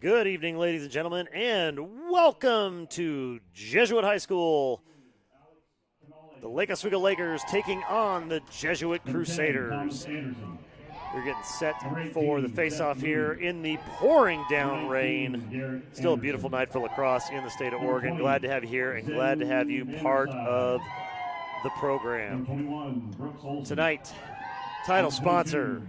Good evening, ladies and gentlemen, and welcome to Jesuit High School. The Lake Oswego Lakers taking on the Jesuit Crusaders. They're getting set for the face-off here in the pouring down rain. Still a beautiful night for lacrosse in the state of Oregon. Glad to have you here and glad to have you part of the program. Tonight, title sponsor.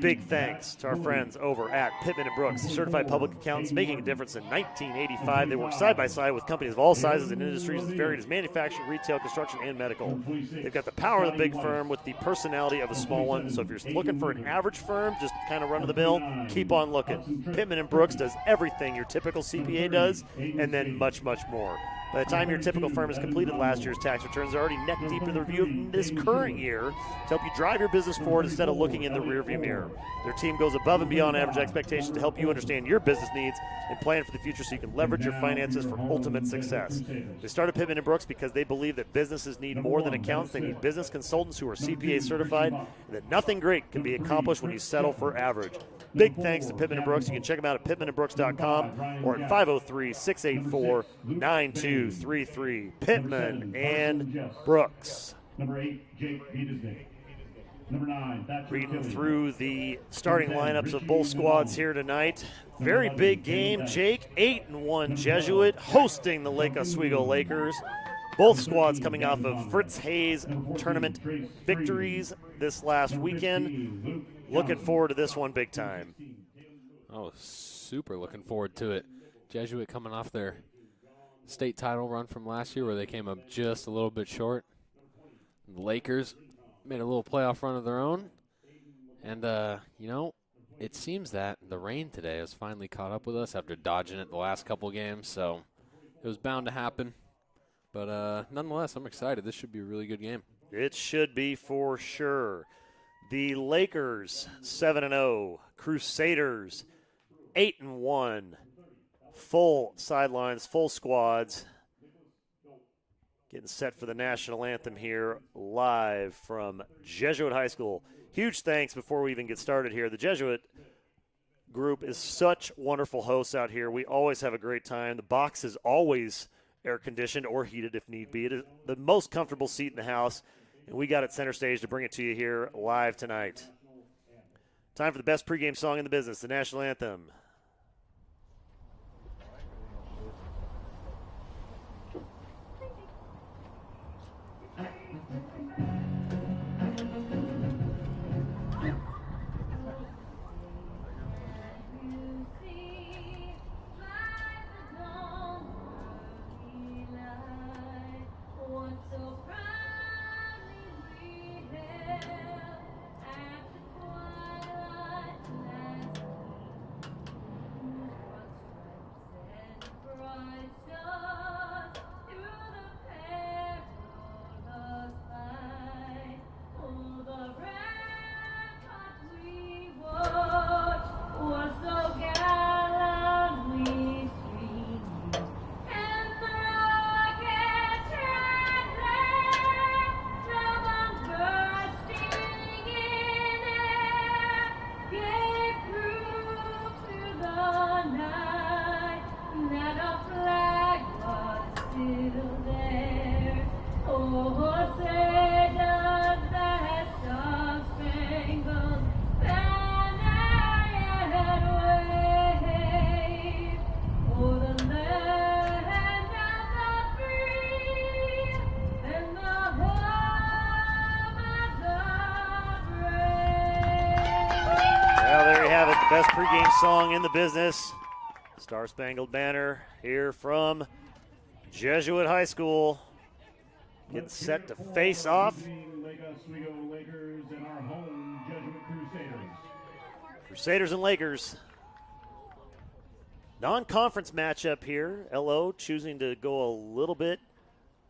Big thanks to our friends over at Pittman & Brooks, certified public accountants making a difference in 1985. They work side by side with companies of all sizes and industries as varied as manufacturing, retail, construction, and medical. They've got the power of the big firm with the personality of a small one. So if you're looking for an average firm, just kind of run of the mill, keep on looking. Pittman & Brooks does everything your typical CPA does, and then much, much more. By the time your typical firm has completed last year's tax returns, they're already neck deep in the review of this current year to help you drive your business forward instead of looking in the rearview mirror. Their team goes above and beyond average expectations to help you understand your business needs and plan for the future so you can leverage your finances for ultimate success. They started Pittman & Brooks because they believe that businesses need more than accountants. They need business consultants who are CPA certified, and that nothing great can be accomplished when you settle for average. Big thanks to Pittman & Brooks. You can check them out at pittmanandbrooks.com or at 503-684-9233. Pittman and Brooks. Number 8, Jake Beatisday. Number 9, reading through the starting lineups of both squads here tonight. Very big game. Jake, 8-1 Jesuit, hosting the Lake Oswego Lakers. Both squads coming off of Fritz Hayes tournament victories this last weekend. Looking forward to this one big time. Oh, super looking forward to it. Jesuit coming off their state title run from last year where they came up just a little bit short. The Lakers made a little playoff run of their own. And, it seems that the rain today has finally caught up with us after dodging it the last couple games. So it was bound to happen. But nonetheless, I'm excited. This should be a really good game. It should be for sure. The Lakers, 7-0. Crusaders, 8-1. Full sidelines, full squads. Getting set for the national anthem here live from Jesuit High School. Huge thanks before we even get started here. The Jesuit group is such wonderful hosts out here. We always have a great time. The box is always air-conditioned or heated if need be. It is the most comfortable seat in the house, and we got it center stage to bring it to you here live tonight. Time for the best pregame song in the business, the national anthem. Best pregame song in the business. Star Spangled Banner here from Jesuit High School. Getting set to face off. Lake Oswego Lakers and our home Jesuit Crusaders. Crusaders and Lakers. Non-conference matchup here. LO choosing to go a little bit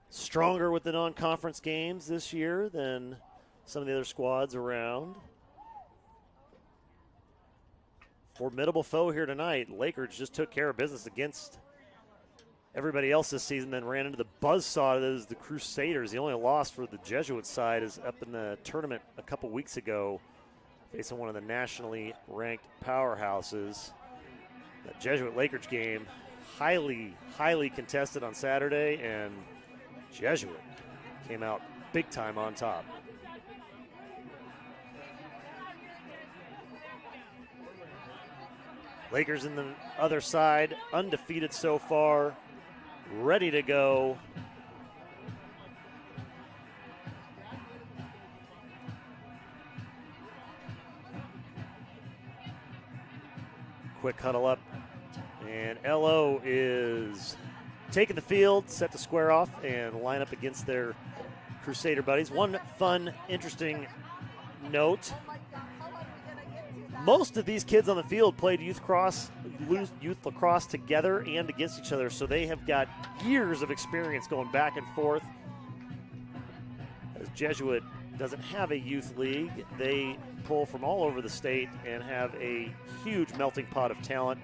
stronger with the non-conference games this year than some of the other squads around. Formidable foe here tonight. Lakers just took care of business against everybody else this season, then ran into the buzzsaw that is the Crusaders. The only loss for the Jesuit side is up in the tournament a couple weeks ago facing one of the nationally ranked powerhouses. The Jesuit Lakers game, highly contested on Saturday, and Jesuit came out big time on top. Lakers in the other side, undefeated so far, ready to go. Quick huddle up, and LO is taking the field, set to square off and line up against their Crusader buddies. One fun, interesting note: most of these kids on the field played youth lacrosse together and against each other, so they have got years of experience going back and forth. As Jesuit doesn't have a youth league, they pull from all over the state and have a huge melting pot of talent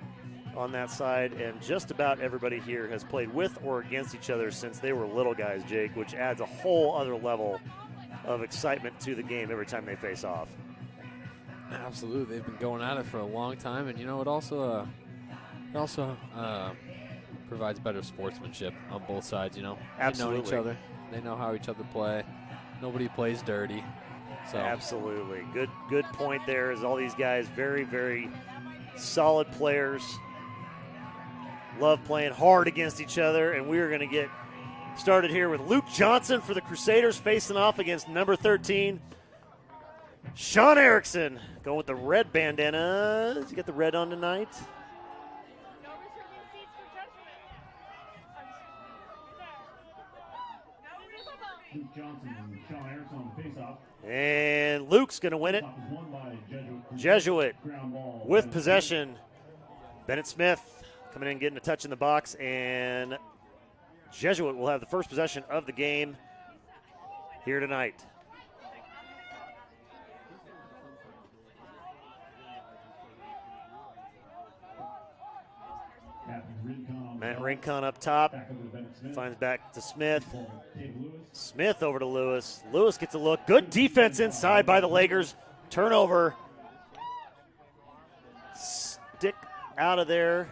on that side, and just about everybody here has played with or against each other since they were little guys, Jake, which adds a whole other level of excitement to the game every time they face off. Absolutely, they've been going at it for a long time, and it also provides better sportsmanship on both sides. Absolutely. They know each other, they know how each other play. Nobody plays dirty. So absolutely, good point there. Is all these guys very solid players, love playing hard against each other, and we are going to get started here with Luke Johnson for the Crusaders facing off against number 13. Sean Erickson going with the red bandana. Did you get the red on tonight? Luke Johnson and Sean Erickson on the face-off. And Luke's going to win it. Jesuit with possession. Bennett Smith coming in, getting a touch in the box, and Jesuit will have the first possession of the game here tonight. Matt Rincon up top, finds back to Smith. Smith over to Lewis. Lewis gets a look. Good defense inside by the Lakers. Turnover. Stick out of there.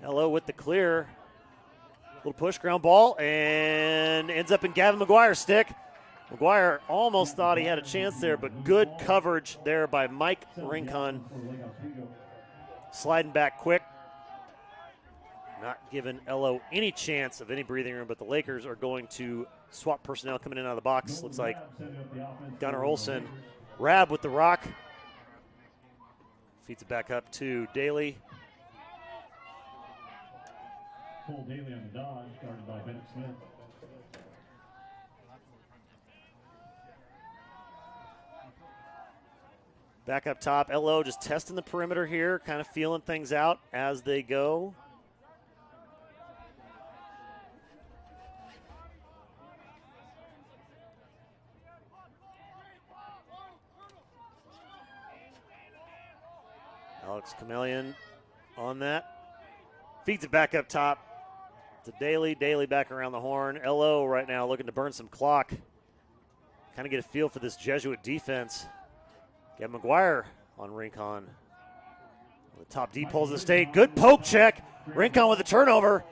Hello with the clear. Little push, ground ball, and ends up in Gavin McGuire's stick. McGuire almost thought he had a chance there, but good coverage there by Mike Rincon. Sliding back quick. Not giving LO any chance of any breathing room, but the Lakers are going to swap personnel coming in out of the box. Looks like Gunnar Olsen. Rab with the rock. Feeds it back up to Daly. Cole Daly on the dodge, guarded by Bennett Smith. Back up top, LO just testing the perimeter here, kind of feeling things out as they go. Alex Chameleon on that. Feeds it back up top to Daly. Daly back around the horn. LO right now looking to burn some clock. Kind of get a feel for this Jesuit defense. Get McGuire on Rincon. The top deep pulls the state. Good poke check. Rincon with the turnover.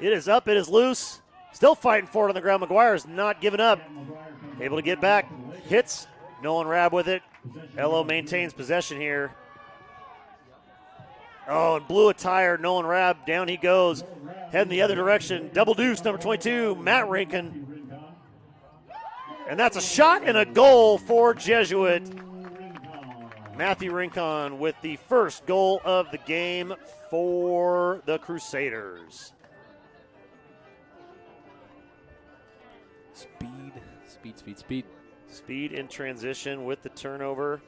It is up. It is loose. Still fighting for it on the ground. McGuire is not giving up. Able to get back. Hits. Nolan Rabb with it. LO maintains possession here. Oh, and blew a tire. Nolan Rabb, down he goes. Heading the other direction. Double deuce, number 22, Matt Rincon. And that's a shot and a goal for Jesuit. Matthew Rincon with the first goal of the game for the Crusaders. Speed. Speed in transition with the turnover.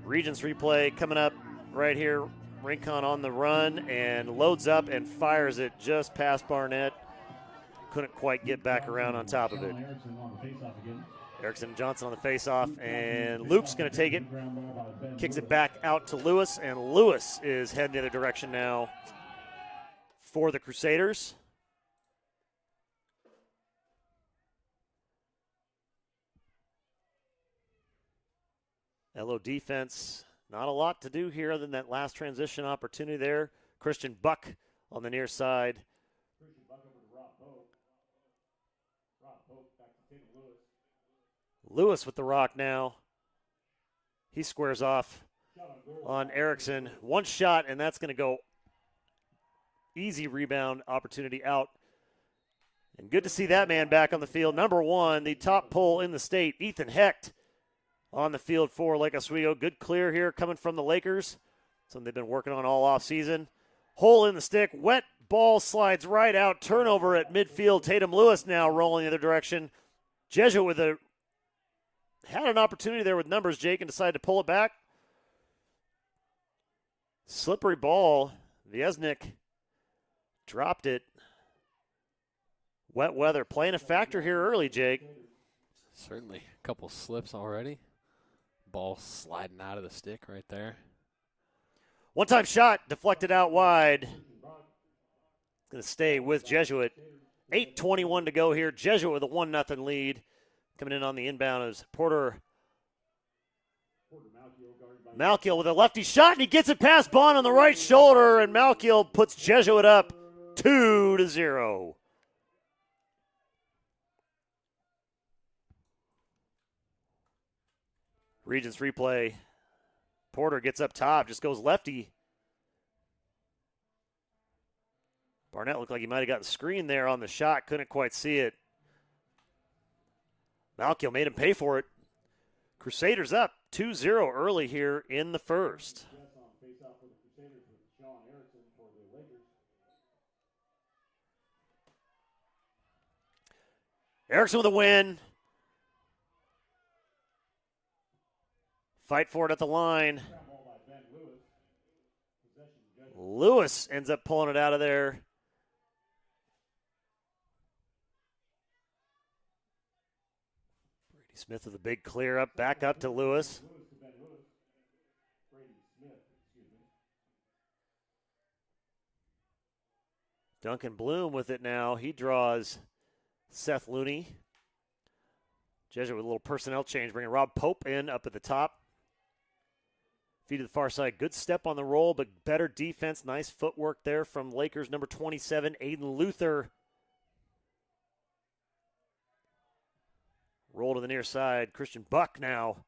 Regents replay coming up right here. Rincon on the run and loads up and fires it just past Barnett. Couldn't quite get back around on top of it. Erickson Johnson on the faceoff, and Luke's going to take it. Kicks it back out to Lewis, and Lewis is heading the other direction now for the Crusaders. LO defense, not a lot to do here other than that last transition opportunity there. Christian Buck on the near side. Christian Buck over to Rob Pope. Rob Pope back to Tatum Lewis. Lewis with the rock now. He squares off on Erickson. One shot, and that's going to go easy rebound opportunity out. And good to see that man back on the field. Number one, the top pull in the state, Ethan Hecht, on the field for Lake Oswego. Good clear here coming from the Lakers. Something they've been working on all offseason. Hole in the stick. Wet ball slides right out. Turnover at midfield. Tatum Lewis now rolling the other direction. Jesuit had an opportunity there with numbers, Jake, and decided to pull it back. Slippery ball. Viesnik dropped it. Wet weather playing a factor here early, Jake. Certainly. A couple slips already. Ball sliding out of the stick right there. One-time shot deflected out wide. It's going to stay with Jesuit. 8:21 to go here. Jesuit with a 1-0 lead. Coming in on the inbound is Porter Malkiel with a lefty shot, and he gets it past Bond on the right shoulder, and Malkiel puts Jesuit up 2-0. Regents replay. Porter gets up top, just goes lefty. Barnett looked like he might have gotten screened there on the shot, couldn't quite see it. Malkiel made him pay for it. Crusaders up 2-0 early here in the first. Erickson with a win. Fight for it at the line. Lewis ends up pulling it out of there. Brady Smith with a big clear up, back up to Lewis. Duncan Bloom with it now. He draws Seth Looney. Jesuit with a little personnel change, bringing Rob Pope in up at the top. Feed to the far side. Good step on the roll, but better defense. Nice footwork there from Lakers number 27, Aiden Luther. Roll to the near side. Christian Buck now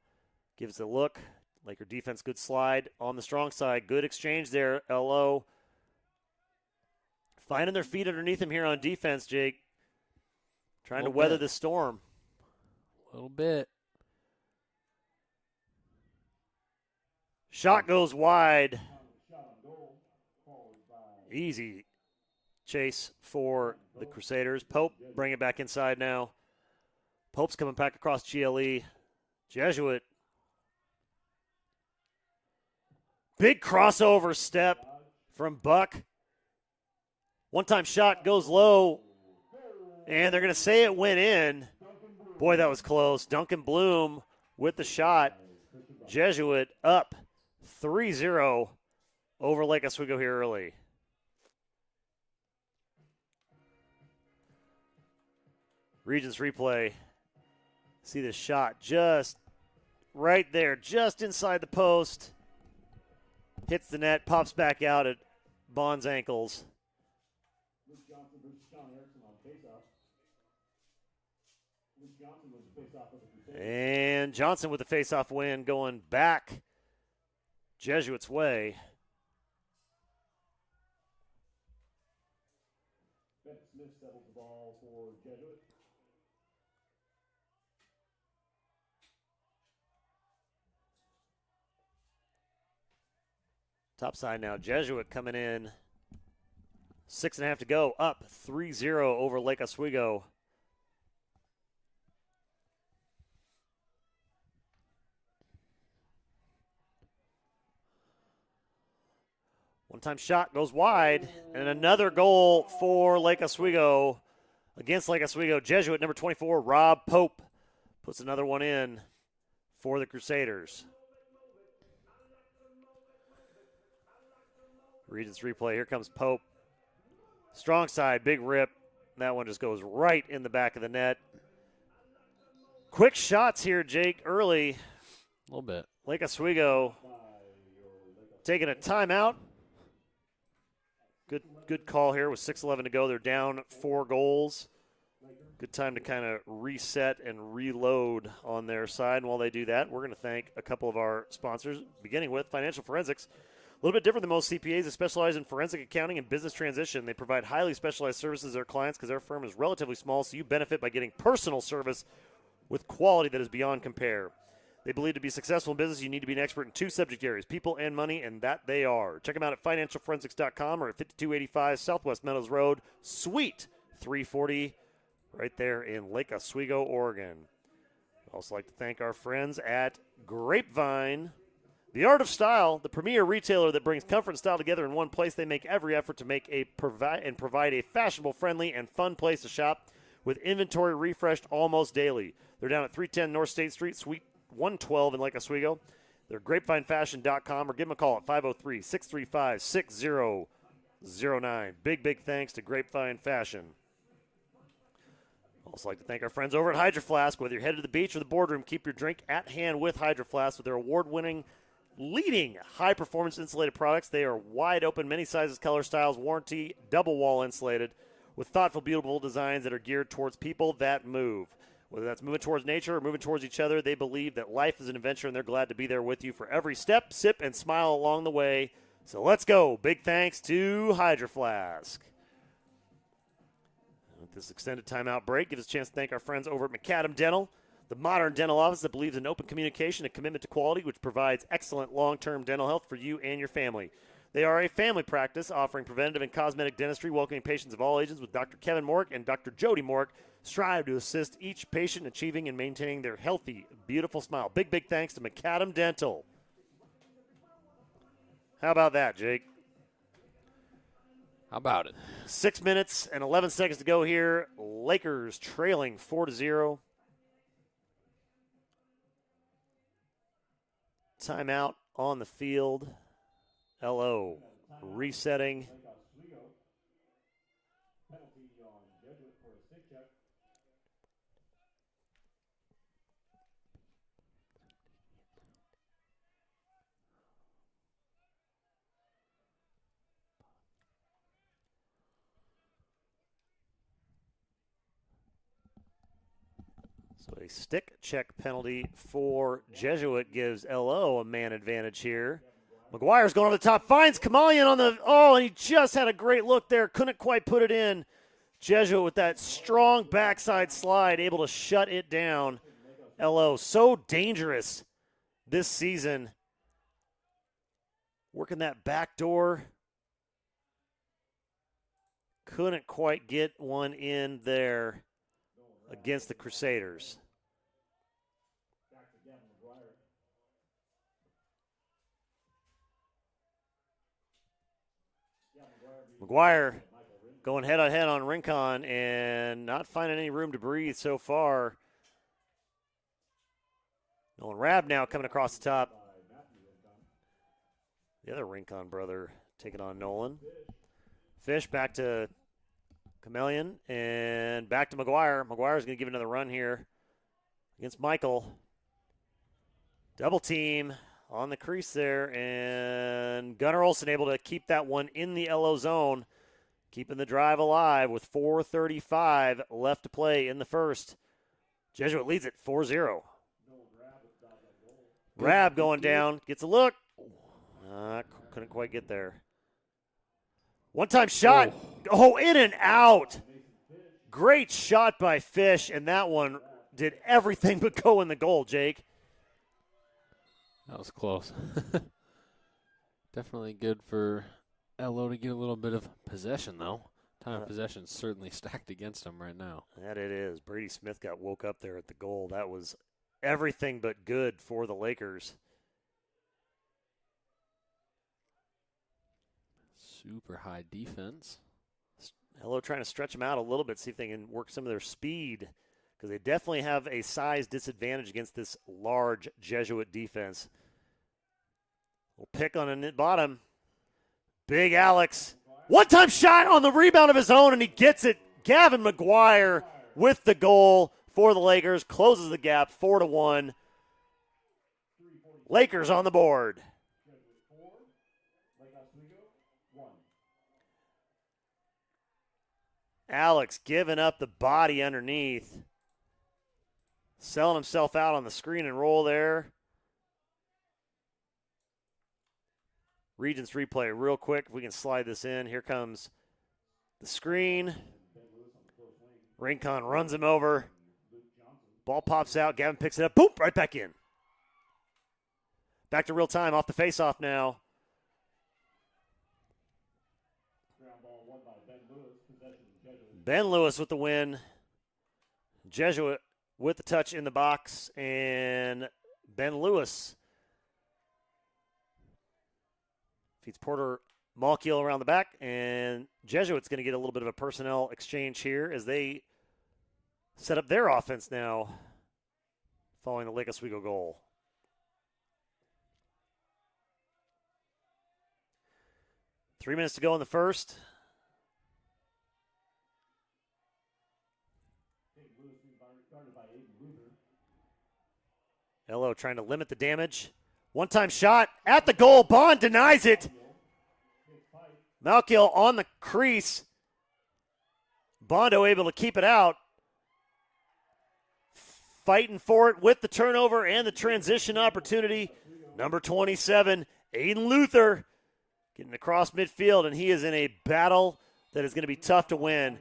gives it a look. Laker defense, good slide on the strong side. Good exchange there, LO. Finding their feet underneath him here on defense, Jake. Trying to weather the storm. A little bit. Shot goes wide. Easy chase for the Crusaders. Pope bring it back inside now. Pope's coming back across GLE. Jesuit. Big crossover step from Buck. One-time shot goes low, and they're going to say it went in. Boy, that was close. Duncan Bloom with the shot. Jesuit up 3-0 over Lake Oswego here early. Regents replay. See this shot just right there, just inside the post. Hits the net, pops back out at Bond's ankles. And Johnson with the face-off win going back Jesuits' way. Ben Smith settles the ball for Jesuit. Top side now. Jesuit coming in. 6.5 to go. Up 3-0 over Lake Oswego. One-time shot goes wide, and another goal for Lake Oswego. Against Lake Oswego, Jesuit number 24, Rob Pope, puts another one in for the Crusaders. Regents replay. Here comes Pope. Strong side, big rip. That one just goes right in the back of the net. Quick shots here, Jake, early. little bit. Lake Oswego taking a timeout. Good call here with 6:11 to go. They're down 4 goals. Good time to kind of reset and reload on their side. And while they do that, we're going to thank a couple of our sponsors, beginning with Financial Forensics. A little bit different than most CPAs. They specialize in forensic accounting and business transition. They provide highly specialized services to their clients because their firm is relatively small, so you benefit by getting personal service with quality that is beyond compare. They believe to be successful in business, you need to be an expert in 2 subject areas, people and money, and that they are. Check them out at financialforensics.com or at 5285 Southwest Meadows Road, Suite 340, right there in Lake Oswego, Oregon. I'd also like to thank our friends at Grapevine, the art of style, the premier retailer that brings comfort and style together in one place. They make every effort to make provide a fashionable, friendly, and fun place to shop with inventory refreshed almost daily. They're down at 310 North State Street, Suite 112 in Lake Oswego. They're grapevinefashion.com or give them a call at 503-635-6009. Big thanks to Grapevine Fashion. Also like to thank our friends over at Hydro Flask. Whether you're headed to the beach or the boardroom, keep your drink at hand with Hydro Flask with their award-winning, leading high-performance insulated products. They are wide open, many sizes, color, styles, warranty, double-wall insulated with thoughtful, beautiful designs that are geared towards people that move. Whether that's moving towards nature or moving towards each other, they believe that life is an adventure, and they're glad to be there with you for every step, sip, and smile along the way. So let's go. Big thanks to Hydro Flask. With this extended timeout break, gives us a chance to thank our friends over at McAdam Dental, the modern dental office that believes in open communication and commitment to quality, which provides excellent long-term dental health for you and your family. They are a family practice offering preventative and cosmetic dentistry, welcoming patients of all ages with Dr. Kevin Mork and Dr. Jody Mork. Strive to assist each patient in achieving and maintaining their healthy, beautiful smile. Big thanks to McAdam Dental. How about that, Jake? How about it? 6 minutes and 11 seconds to go here. Lakers trailing 4-0. Timeout on the field. LO resetting. Penalty on Jesuit for a stick check. So a stick check penalty for Jesuit gives LO a man advantage here. McGuire's going over the top, finds Kamalian on the, and he just had a great look there. Couldn't quite put it in. Jesuit with that strong backside slide, able to shut it down. LO, so dangerous this season. Working that back door. Couldn't quite get one in there against the Crusaders. McGuire going head-on-head on Rincon and not finding any room to breathe so far. Nolan Rabb now coming across the top. The other Rincon brother taking on Nolan. Fish back to Kamelian and back to McGuire. McGuire's going to give another run here against Michael. Double team on the crease there, and Gunnar Olsen able to keep that one in the LO zone, keeping the drive alive with 4:35 left to play in the first. Jesuit leads it 4-0. Rabb going down, gets a look. Couldn't quite get there. One-time shot. Oh, in and out. Great shot by Fish, and that one did everything but go in the goal, Jake. That was close. Definitely good for LO to get a little bit of possession, though. Time of possession certainly stacked against him right now. That it is. Brady Smith got woke up there at the goal. That was everything but good for the Lakers. Super high defense. LO trying to stretch them out a little bit, see if they can work some of their speed, because they definitely have a size disadvantage against this large Jesuit defense. We'll pick on the bottom. Big Alex. One-time shot on the rebound of his own, and he gets it. Gavin McGuire with the goal for the Lakers. Closes the gap 4-1. Lakers on the board. Jesuit 4, Lake Oswego 1. Alex giving up the body underneath. Selling himself out on the screen and roll there. Regents replay real quick. If we can slide this in. Here comes the screen. Rincon runs him over. Ball pops out. Gavin picks it up. Boop! Right back in. Back to real time. Off the face-off now. Ground ball won by Ben Lewis. Possession Jesuit. Ben Lewis with the win. Jesuit with the touch in the box. And Ben Lewis feeds Porter Malkiel around the back. And Jesuit's going to get a little bit of a personnel exchange here as they set up their offense now following the Lake Oswego goal. Three minutes to go in the first. Elo trying to limit the damage. One-time shot at the goal. Bond denies it. Malkiel on the crease. Bondo able to keep it out. Fighting for it with the turnover and the transition opportunity. Number 27, Aiden Luther, getting across midfield, and he is in a battle that is going to be tough to win.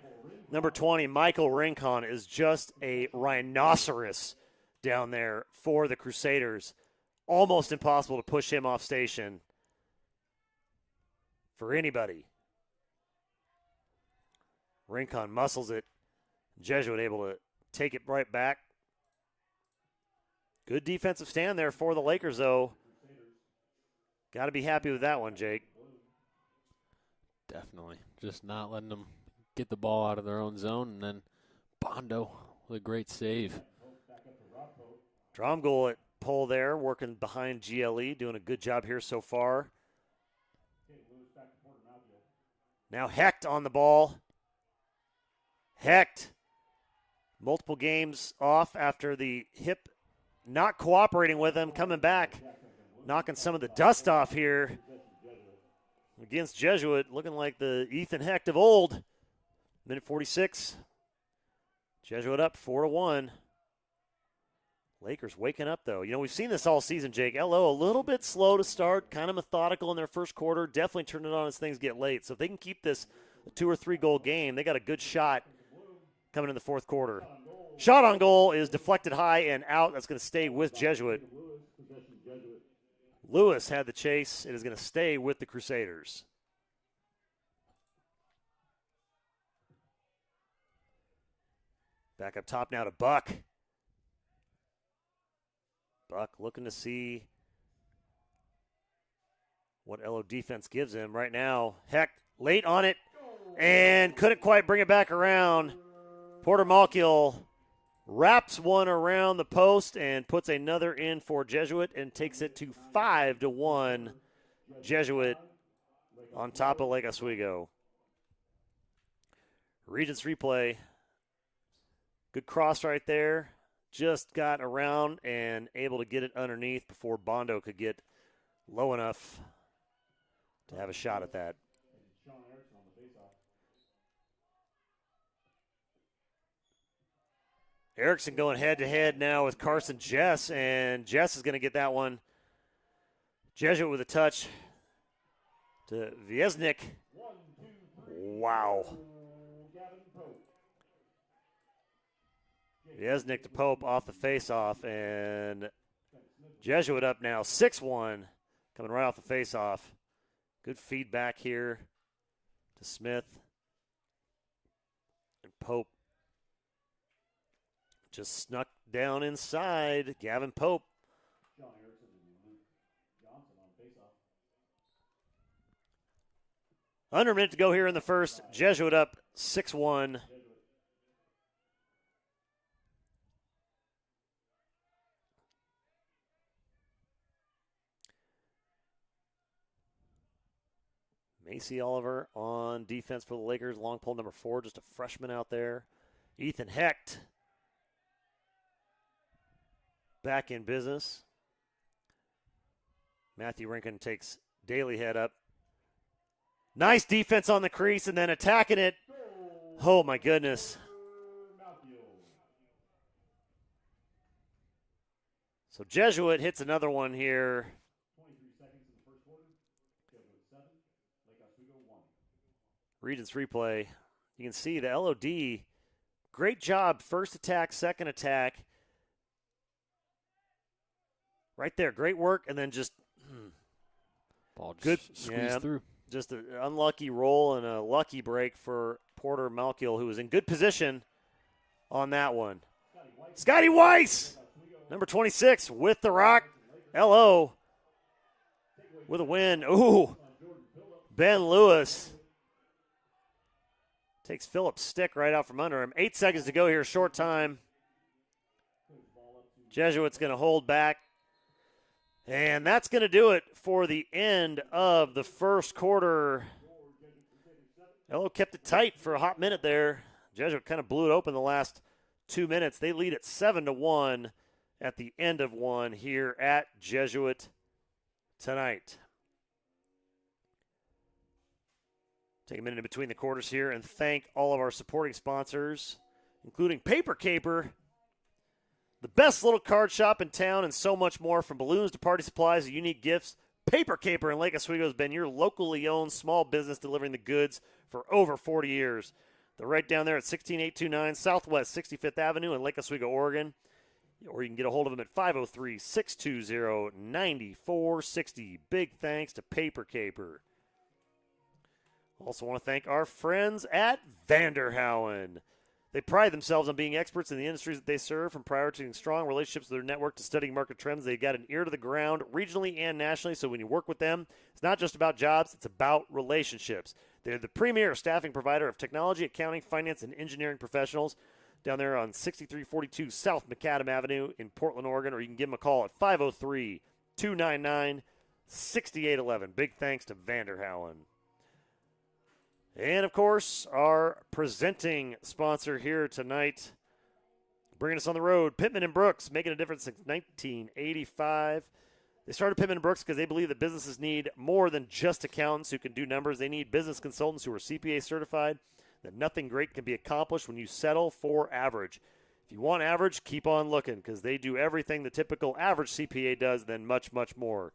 Number 20, Michael Rincon, is just a rhinoceros down there for the Crusaders. Almost impossible to push him off station for anybody. Rincon muscles it. Jesuit able to take it right back. Good defensive stand there for the Lakers, though. Got to be happy with that one, Jake. Definitely. Just not letting them get the ball out of their own zone. And then Bondo with a great save. Dromgold at pole there, working behind GLE, doing a good job here so far. Now Hecht on the ball. Hecht, multiple games off after the hip not cooperating with him, coming back, knocking some of the dust off here against Jesuit, looking like the Ethan Hecht of old. Minute 46. Jesuit up 4-1. Lakers waking up, though. You know, we've seen this all season, Jake. LO a little bit slow to start, kind of methodical in their first quarter. Definitely turn it on as things get late. So if they can keep this a 2 or 3 goal game, they got a good shot coming in the fourth quarter. Shot on goal is deflected high and out. That's going to stay with Jesuit. Lewis had the chase. It is going to stay with the Crusaders. Back up top now to Buck. Buck looking to see what LO defense gives him right now. Heck, late on it and couldn't quite bring it back around. Porter Malkiel wraps one around the post and puts another in for Jesuit and takes it to 5-1. Jesuit on top of Lake Oswego. Regents replay. Good cross right there. Just got around and able to get it underneath before Bondo could get low enough to have a shot at that. Erickson going head-to-head now with Carson Jess, and Jess is going to get that one. Jesuit with a touch to Viesnik. Wow. Viesnik to Pope off the face-off, and Jesuit up now 6-1, coming right off the face-off. Good feedback here to Smith. And Pope just snuck down inside. Gavin Pope. Under a minute to go here in the first. Jesuit up 6-1. Macy Oliver on defense for the Lakers. Long pole number 4, just a freshman out there. Ethan Hecht back in business. Matthew Rinkin takes Daly head up. Nice defense on the crease and then attacking it. Oh, my goodness. So Jesuit hits another one here. 23 seconds in the first quarter. Jesuit 7, Lake Oswego 1. Regents replay. You can see the LOD. Great job. First attack, second attack. Right there. Great work. And then just Ball just good squeezed through. Just an unlucky roll and a lucky break for Porter Malkiel, who was in good position on that one. Scotty Weiss, number 26, with the rock. LO with a win. Ooh, Ben Lewis takes Phillips' stick right out from under him. 8 seconds to go here, short time. Jesuit's going to hold back. And that's going to do it for the end of the first quarter. LO kept it tight for a hot minute there. Jesuit kind of blew it open the last 2 minutes. They lead at 7-1 at the end of one here at Jesuit tonight. Take a minute in between the quarters here and thank all of our supporting sponsors, including Paper Caper, the best little card shop in town, and so much more. From balloons to party supplies to unique gifts, Paper Caper in Lake Oswego has been your locally owned small business delivering the goods for over 40 years. They're right down there at 16829 Southwest 65th Avenue in Lake Oswego, Oregon. Or you can get a hold of them at 503-620-9460. Big thanks to Paper Caper. Also want to thank our friends at Vanderhouen. They pride themselves on being experts in the industries that they serve, from prioritizing strong relationships with their network to studying market trends. They've got an ear to the ground regionally and nationally, so when you work with them, it's not just about jobs, it's about relationships. They're the premier staffing provider of technology, accounting, finance, and engineering professionals down there on 6342 South Macadam Avenue in Portland, Oregon, or you can give them a call at 503-299-6811. Big thanks to Vanderhouen. And, of course, our presenting sponsor here tonight, bringing us on the road, Pittman & Brooks, making a difference since 1985. They started Pittman & Brooks because they believe that businesses need more than just accountants who can do numbers. They need business consultants who are CPA certified, that nothing great can be accomplished when you settle for average. If you want average, keep on looking, because they do everything the typical average CPA does, then much, much more.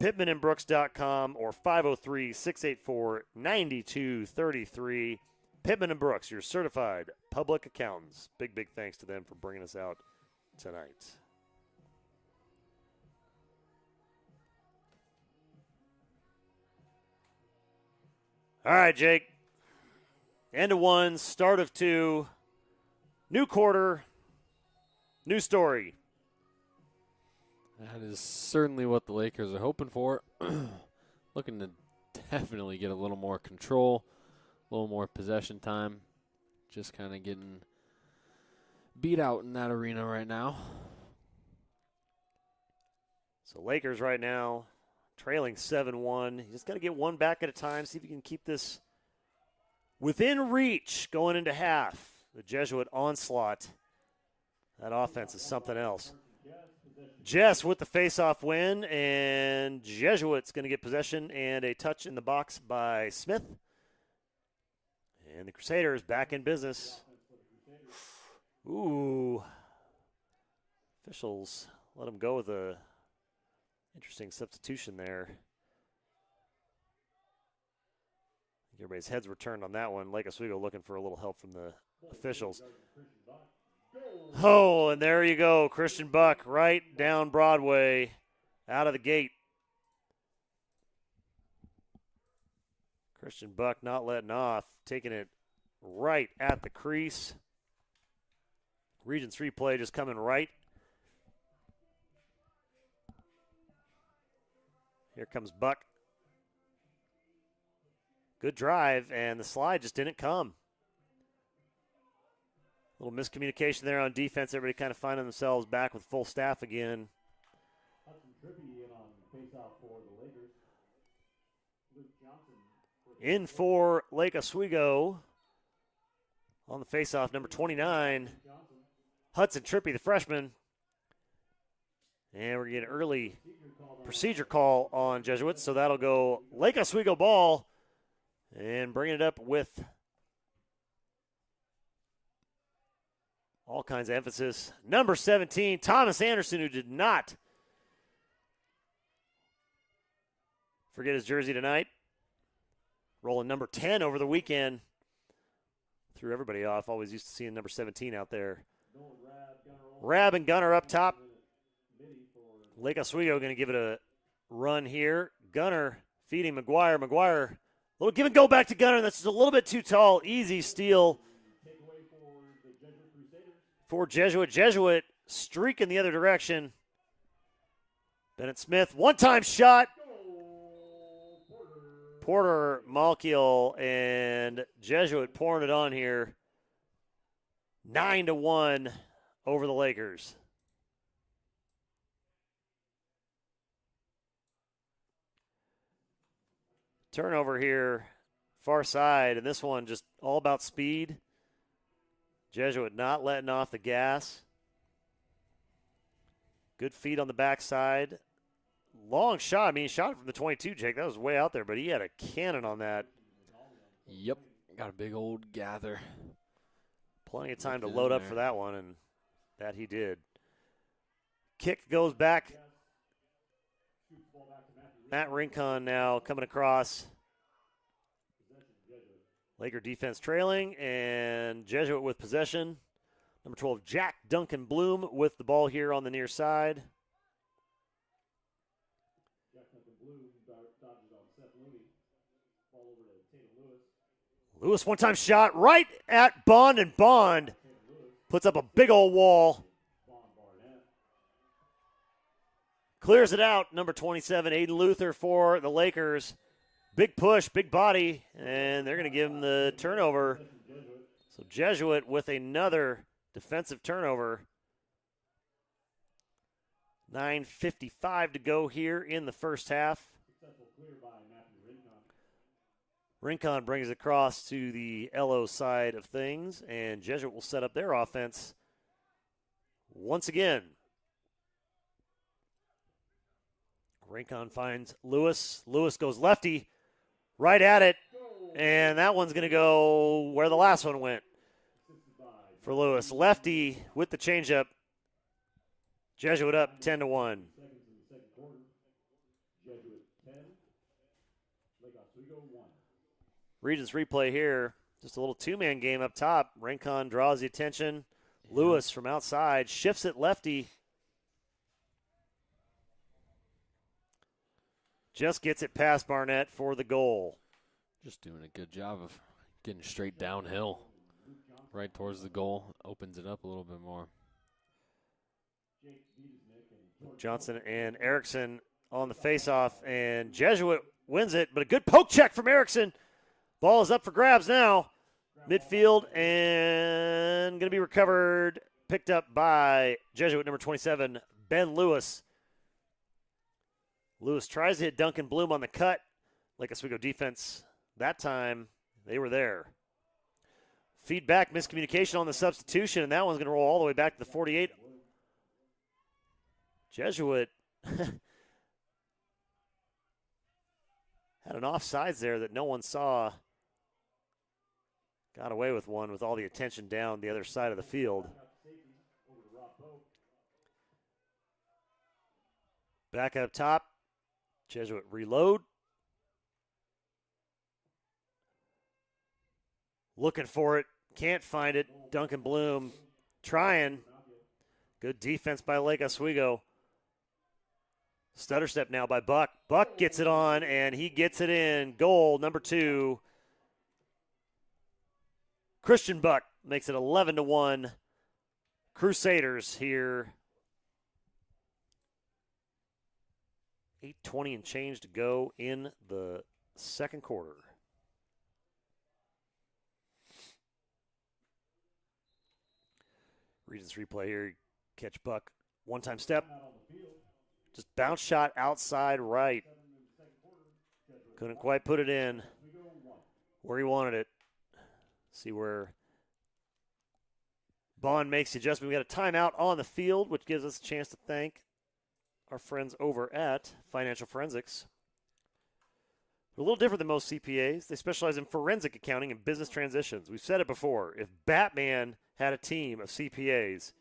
PittmanandBrooks.com or 503-684-9233. Pittman & Brooks, your certified public accountants. Big, big thanks to them for bringing us out tonight. All right, Jake. End of one, start of two. New quarter, new story. That is certainly what the Lakers are hoping for. Looking to definitely get a little more control, a little more possession time. Just kind of getting beat out in that arena right now. So Lakers right now trailing 7-1. You just got to get one back at a time, see if you can keep this within reach going into half. The Jesuit onslaught. That offense is something else. Jess with the face-off win, and Jesuit's going to get possession and a touch in the box by Smith. And the Crusaders back in business. Ooh. Officials let them go with a interesting substitution there. Everybody's heads were turned on that one. Lake Oswego looking for a little help from the officials. Oh, and there you go. Christian Buck right down Broadway, out of the gate. Christian Buck not letting off, taking it right at the crease. Regents replay just coming right. Here comes Buck. Good drive, and the slide just didn't come. A little miscommunication there on defense. Everybody kind of finding themselves back with full staff again. In for Lake Oswego on the faceoff, number 29, Hudson Trippy, the freshman. And we're getting early procedure call on Jesuits, so that'll go Lake Oswego ball and bringing it up with all kinds of emphasis. Number 17, Thomas Anderson, who did not forget his jersey tonight. Rolling number 10 over the weekend. Threw everybody off. Always used to seeing number 17 out there. Rab and Gunner up top. Lake Oswego going to give it a run here. Gunner feeding McGuire. McGuire, little give and go back to Gunner. That's just a little bit too tall. Easy steal for Jesuit. Jesuit streaking the other direction. Bennett Smith, one-time shot. Porter, Malkiel, and Jesuit pouring it on here. 9-1 over the Lakers. Turnover here, far side, and this one just all about speed. Jesuit not letting off the gas. Good feet on the backside. Long shot. I mean, he shot it from the 22, Jake. That was way out there, but he had a cannon on that. Yep. Got a big old gather. Plenty of time to load up for that one, and that he did. Kick goes back. Matt Rincon now coming across. Laker defense trailing, and Jesuit with possession. Number 12, Jack Duncan Bloom with the ball here on the near side. Lewis one-time shot right at Bond, and Bond puts up a big old wall. Clears it out, number 27, Aiden Luther for the Lakers. Big push, big body, and they're going to give him the turnover. So Jesuit with another defensive turnover. 9:55 to go here in the first half. Rincon brings it across to the LO side of things, and Jesuit will set up their offense once again. Rincon finds Lewis. Lewis goes lefty, right at it, and that one's going to go where the last one went for Lewis. Lefty with the changeup. Jesuit up 10-1. Regents replay here. Just a little two-man game up top. Rincon draws the attention. Lewis from outside shifts it lefty. Just gets it past Barnett for the goal. Just doing a good job of getting straight downhill. Right towards the goal. Opens it up a little bit more. Johnson and Erickson on the faceoff, and Jesuit wins it, but a good poke check from Erickson. Ball is up for grabs now. Midfield, and going to be recovered, picked up by Jesuit number 27, Ben Lewis. Lewis tries to hit Duncan Bloom on the cut. Lake Oswego defense, that time, they were there. Feedback, miscommunication on the substitution, and that one's going to roll all the way back to the 48. Jesuit had an offsides there that no one saw. Got away with one with all the attention down the other side of the field. Back up top. Jesuit reload. Looking for it. Can't find it. Duncan Bloom trying. Good defense by Lake Oswego. Stutter step now by Buck. Buck gets it on, and he gets it in. Goal number 2. Christian Buck makes it 11-1. Crusaders here. 8:20 and change to go in the second quarter. Regents replay here. Catch Buck. One-time step. Just bounce shot outside right. Couldn't quite put it in where he wanted it. See where Bond makes the adjustment. We got a timeout on the field, which gives us a chance to thank our friends over at Financial Forensics. They're a little different than most CPAs. They specialize in forensic accounting and business transitions. We've said it before. If Batman had a team of CPAs,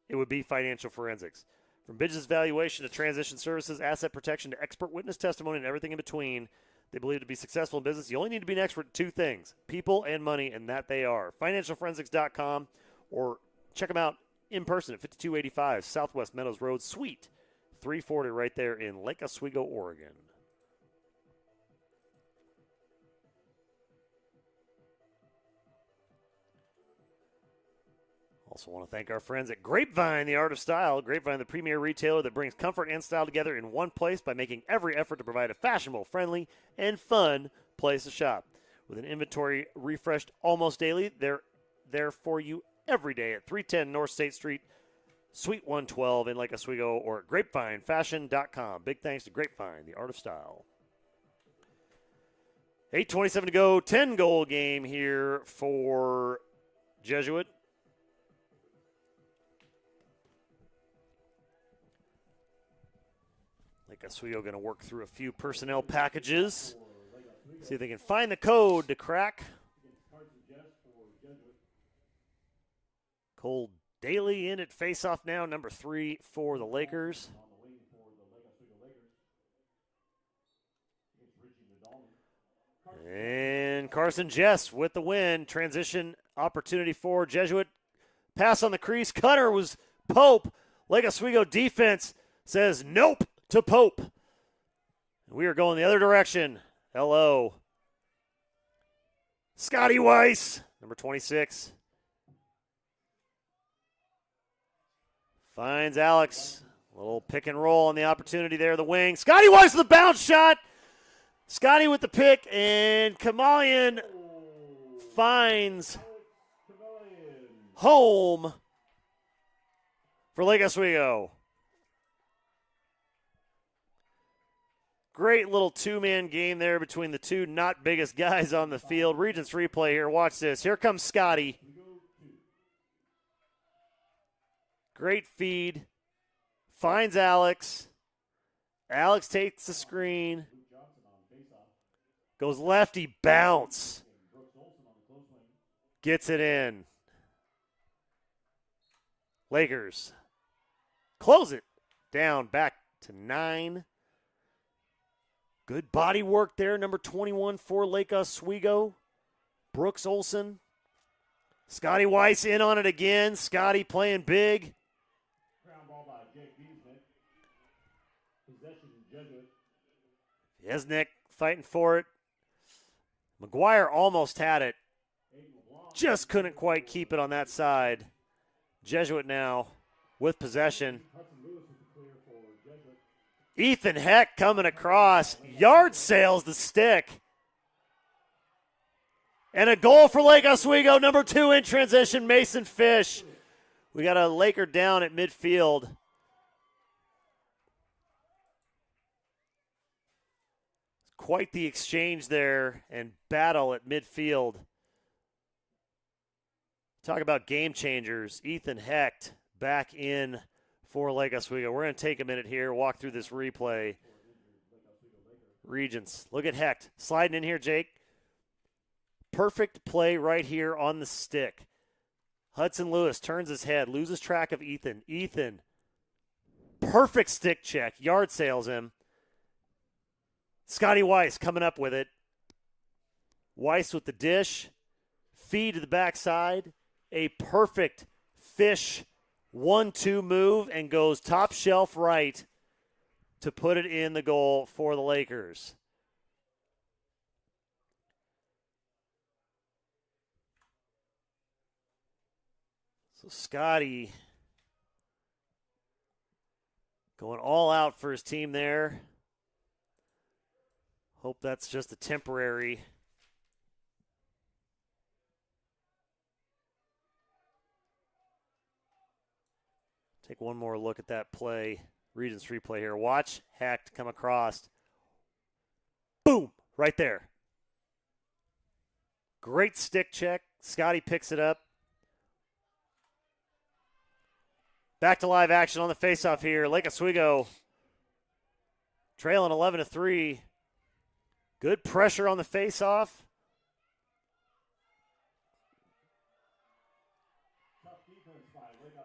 it would be Financial Forensics. From business valuation to transition services, asset protection to expert witness testimony and everything in between, they believe to be successful in business, you only need to be an expert at two things, people and money, and that they are. FinancialForensics.com, or check them out in person at 5285 Southwest Meadows Road, Suite 340 right there in Lake Oswego, Oregon. Also want to thank our friends at Grapevine, the art of style. Grapevine, the premier retailer that brings comfort and style together in one place by making every effort to provide a fashionable, friendly, and fun place to shop. With an inventory refreshed almost daily, they're there for you every day at 310 North State Street, Suite 112 in Lake Oswego, or at grapevinefashion.com. Big thanks to Grapevine, the art of style. 8:27 to go, 10-goal game here for Jesuit. Lake Oswego going to work through a few personnel packages. See if they can find the code to crack. Cole Daly in at faceoff now, number 3 for the Lakers. And Carson Jess with the win. Transition opportunity for Jesuit. Pass on the crease. Cutter was Pope. Lake Oswego defense says nope to Pope. We are going the other direction. Hello. Scotty Weiss, number 26. Finds Alex. A little pick and roll on the opportunity there, the wing. Scotty Weiss with the bounce shot. Scotty with the pick, and Kamalian finds home for Lake Oswego. Great little two-man game there between the two not biggest guys on the field. Regents replay here. Watch this. Here comes Scotty. Great feed. Finds Alex. Alex takes the screen. Goes lefty, bounce. Gets it in. Lakers close it down back to 9. Good body work there, number 21 for Lake Oswego. Brooks Olson. Scotty Weiss in on it again. Scotty playing big. Yesnick fighting for it. McGuire almost had it. Just couldn't quite keep it on that side. Jesuit now with possession. Ethan Heck coming across. Yard sails the stick. And a goal for Lake Oswego, number 2 in transition, Mason Fish. We got a Laker down at midfield. Quite the exchange there and battle at midfield. Talk about game changers. Ethan Hecht back in for Lake Oswego. We're going to take a minute here, walk through this replay. Regents. Look at Hecht. Sliding in here, Jake. Perfect play right here on the stick. Hudson Lewis turns his head, loses track of Ethan. Ethan, perfect stick check. Yard sails him. Scotty Weiss coming up with it. Weiss with the dish. Feed to the backside. A perfect Fish 1-2 move and goes top shelf right to put it in the goal for the Lakers. So Scotty going all out for his team there. Hope that's just a temporary. Take one more look at that play. Regents replay here. Watch Hecht come across. Boom! Right there. Great stick check. Scotty picks it up. Back to live action on the faceoff here. Lake Oswego Trailing 11-3. Good pressure on the face-off.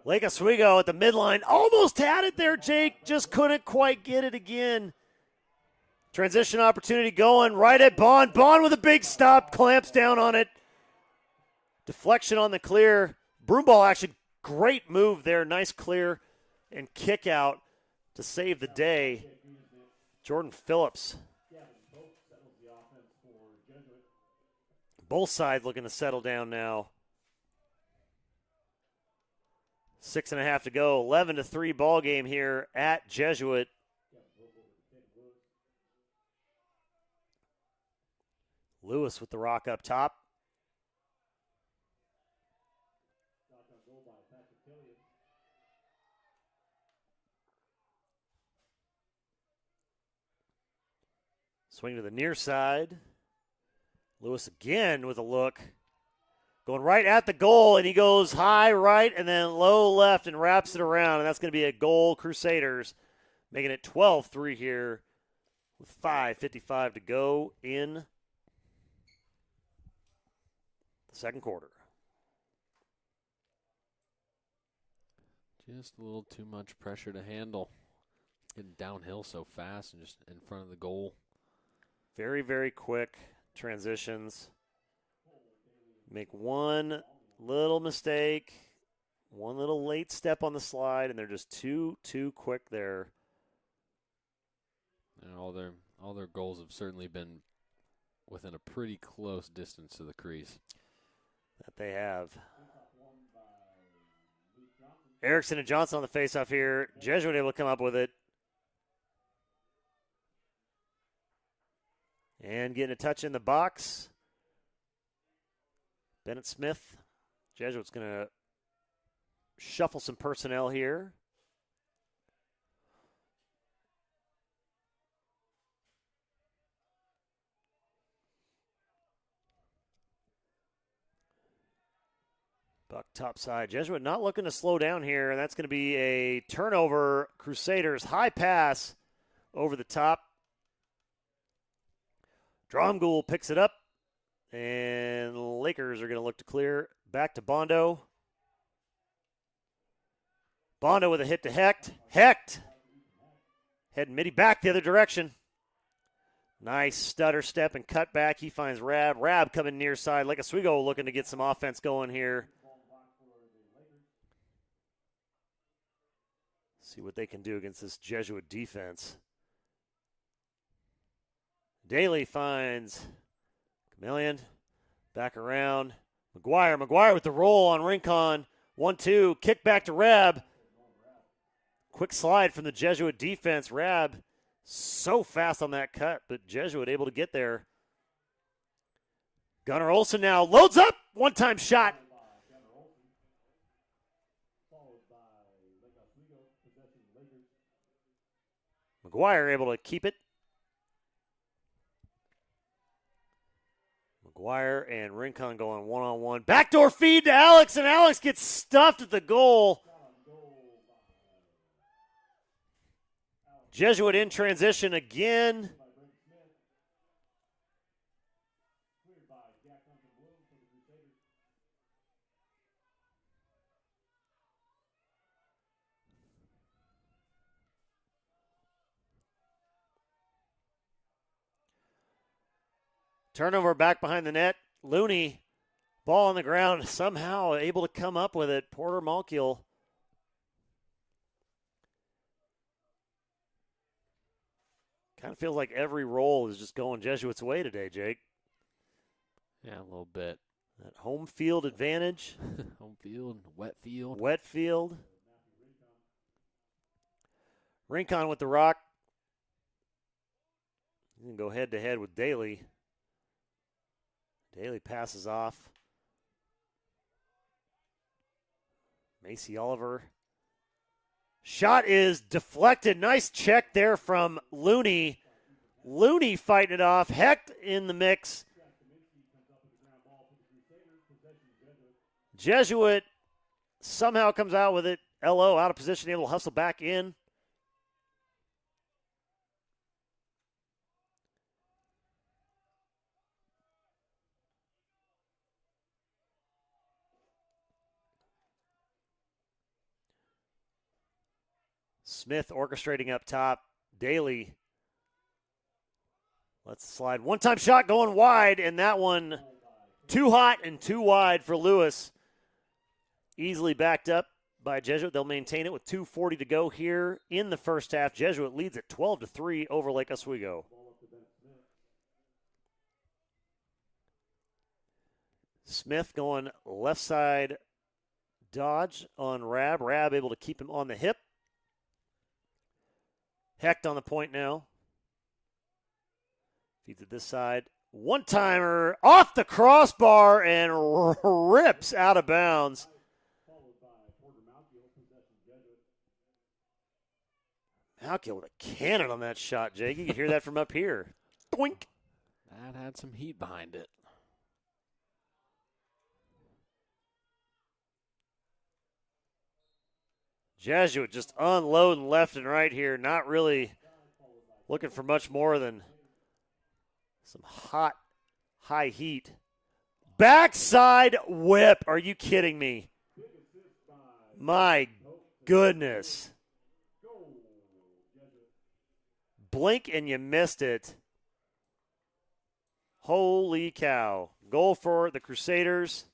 Lake Oswego at the midline. Almost had it there, Jake. Just couldn't quite get it again. Transition opportunity going right at Bond. Bond with a big stop. Clamps down on it. Deflection on the clear. Broomball actually great move there. Nice clear and kick out to save the day. Jordan Phillips. Both sides looking to settle down now. 6.5 to go. 11-3 ball game here at Jesuit. Lewis with the rock up top. Swing to the near side. Lewis again with a look. Going right at the goal, and he goes high right and then low left and wraps it around, and that's going to be a goal, Crusaders, making it 12-3 here with 5:55 to go in the second quarter. Just a little too much pressure to handle. Getting downhill so fast and just in front of the goal. Very, very quick transitions. Make one little mistake, one little late step on the slide, and they're just too quick there. And all their goals have certainly been within a pretty close distance to the crease. That they have. Erickson and Johnson on the faceoff here. Jesuit able to come up with it. And getting a touch in the box. Bennett Smith. Jesuit's going to shuffle some personnel here. Buck topside. Jesuit not looking to slow down here, and that's going to be a turnover. Crusaders high pass over the top. Dromgoole picks it up, and Lakers are going to look to clear. Back to Bondo. Bondo with a hit to Hecht. Hecht heading Mitty back the other direction. Nice stutter step and cut back. He finds Rab. Rab coming near side. Lake Oswego looking to get some offense going here. See what they can do against this Jesuit defense. Daly finds Chameleon. Back around. McGuire. McGuire with the roll on Rincon. 1-2. Kick back to Rab. Quick slide from the Jesuit defense. Rab so fast on that cut, but Jesuit able to get there. Gunnar Olsen now loads up. One-time shot. McGuire able to keep it. McGuire and Rincon going one-on-one. Backdoor feed to Alex, and Alex gets stuffed at the goal. Jesuit in transition again. Turnover back behind the net. Looney, ball on the ground, somehow able to come up with it. Porter Malkiel. Kind of feels like every roll is just going Jesuits' way today, Jake. Yeah, a little bit. That home field advantage. Home field, wet field. Wet field. Rincon with the rock. You can go head-to-head with Daly. Daly passes off. Macy Oliver. Shot is deflected. Nice check there from Looney. Looney fighting it off. Hecht in the mix. Jesuit somehow comes out with it. LO out of position, able to hustle back in. Smith orchestrating up top. Daly lets it slide. One-time shot going wide, and that one too hot and too wide for Lewis. Easily backed up by Jesuit. They'll maintain it with 2:40 to go here in the first half. Jesuit leads at 12-3 over Lake Oswego. Smith going left side dodge on Rab. Rab able to keep him on the hip. Hecht on the point now. Feeds it this side. One-timer off the crossbar and rips out of bounds. Malkiel with a cannon on that shot, Jake. You can hear that from up here. Doink. That had some heat behind it. Jesuit just unloading left and right here. Not really looking for much more than some hot, high heat. Backside whip. Are you kidding me? My goodness. Blink and you missed it. Holy cow. Goal for the Crusaders.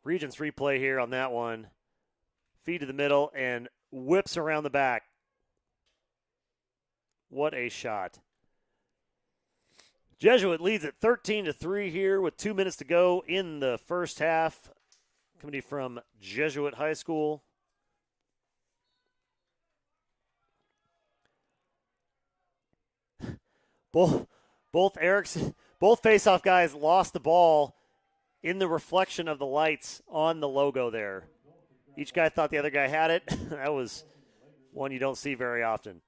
Regents replay here on that one. Feed to the middle and whips around the back. What a shot. Jesuit leads at 13-3 here with 2 minutes to go in the first half. Coming from Jesuit High School. Both face-off guys lost the ball in the reflection of the lights on the logo there. Each guy thought the other guy had it. That was one you don't see very often.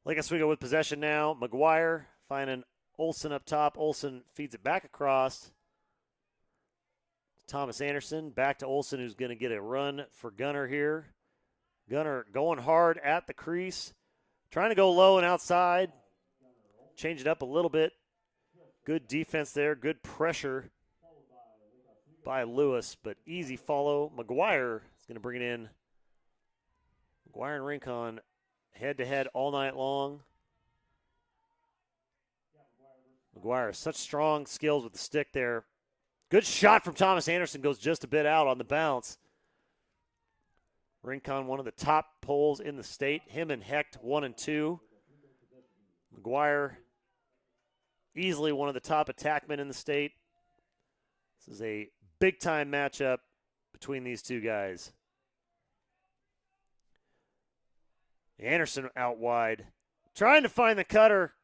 Lake Oswego with possession now. McGuire finding Olsen up top. Olsen feeds it back across. Thomas Anderson back to Olsen, who's going to get a run for Gunner here. Gunner going hard at the crease. Trying to go low and outside. Change it up a little bit. Good defense there. Good pressure by Lewis, but easy follow. McGuire is going to bring it in. McGuire and Rincon head-to-head all night long. McGuire, such strong skills with the stick there. Good shot from Thomas Anderson, goes just a bit out on the bounce. Rincon, one of the top poles in the state. Him and Hecht, 1 and 2. McGuire, easily one of the top attackmen in the state. This is a big-time matchup between these two guys. Anderson out wide. Trying to find the cutter.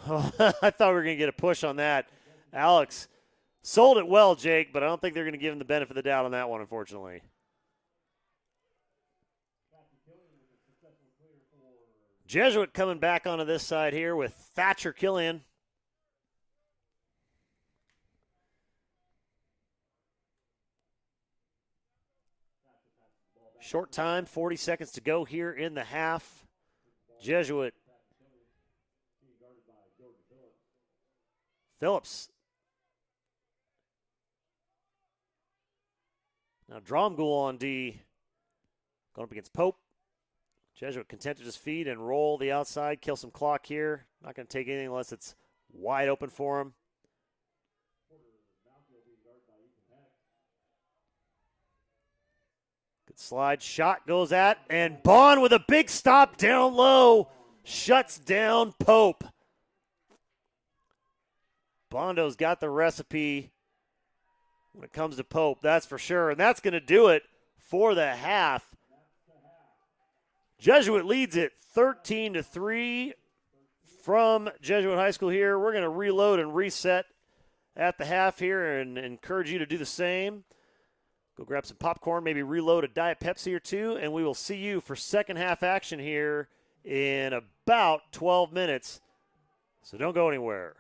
Oh, I thought we were going to get a push on that. Alex sold it well, Jake, but I don't think they're going to give him the benefit of the doubt on that one, unfortunately. Jesuit coming back onto this side here with Thatcher Killian. Short time, 40 seconds to go here in the half. Jesuit. Phillips. Now Dromgoole on D. Going up against Pope. Jesuit content to just feed and roll the outside, kill some clock here. Not going to take anything unless it's wide open for him. Good slide. Shot goes at, and Bond with a big stop down low. Shuts down Pope. Bondo's got the recipe when it comes to Pope, that's for sure. And that's going to do it for the half. Jesuit leads it 13-3 from Jesuit High School here. We're going to reload and reset at the half here and encourage you to do the same. Go grab some popcorn, maybe reload a Diet Pepsi or two, and we will see you for second half action here in about 12 minutes. So don't go anywhere.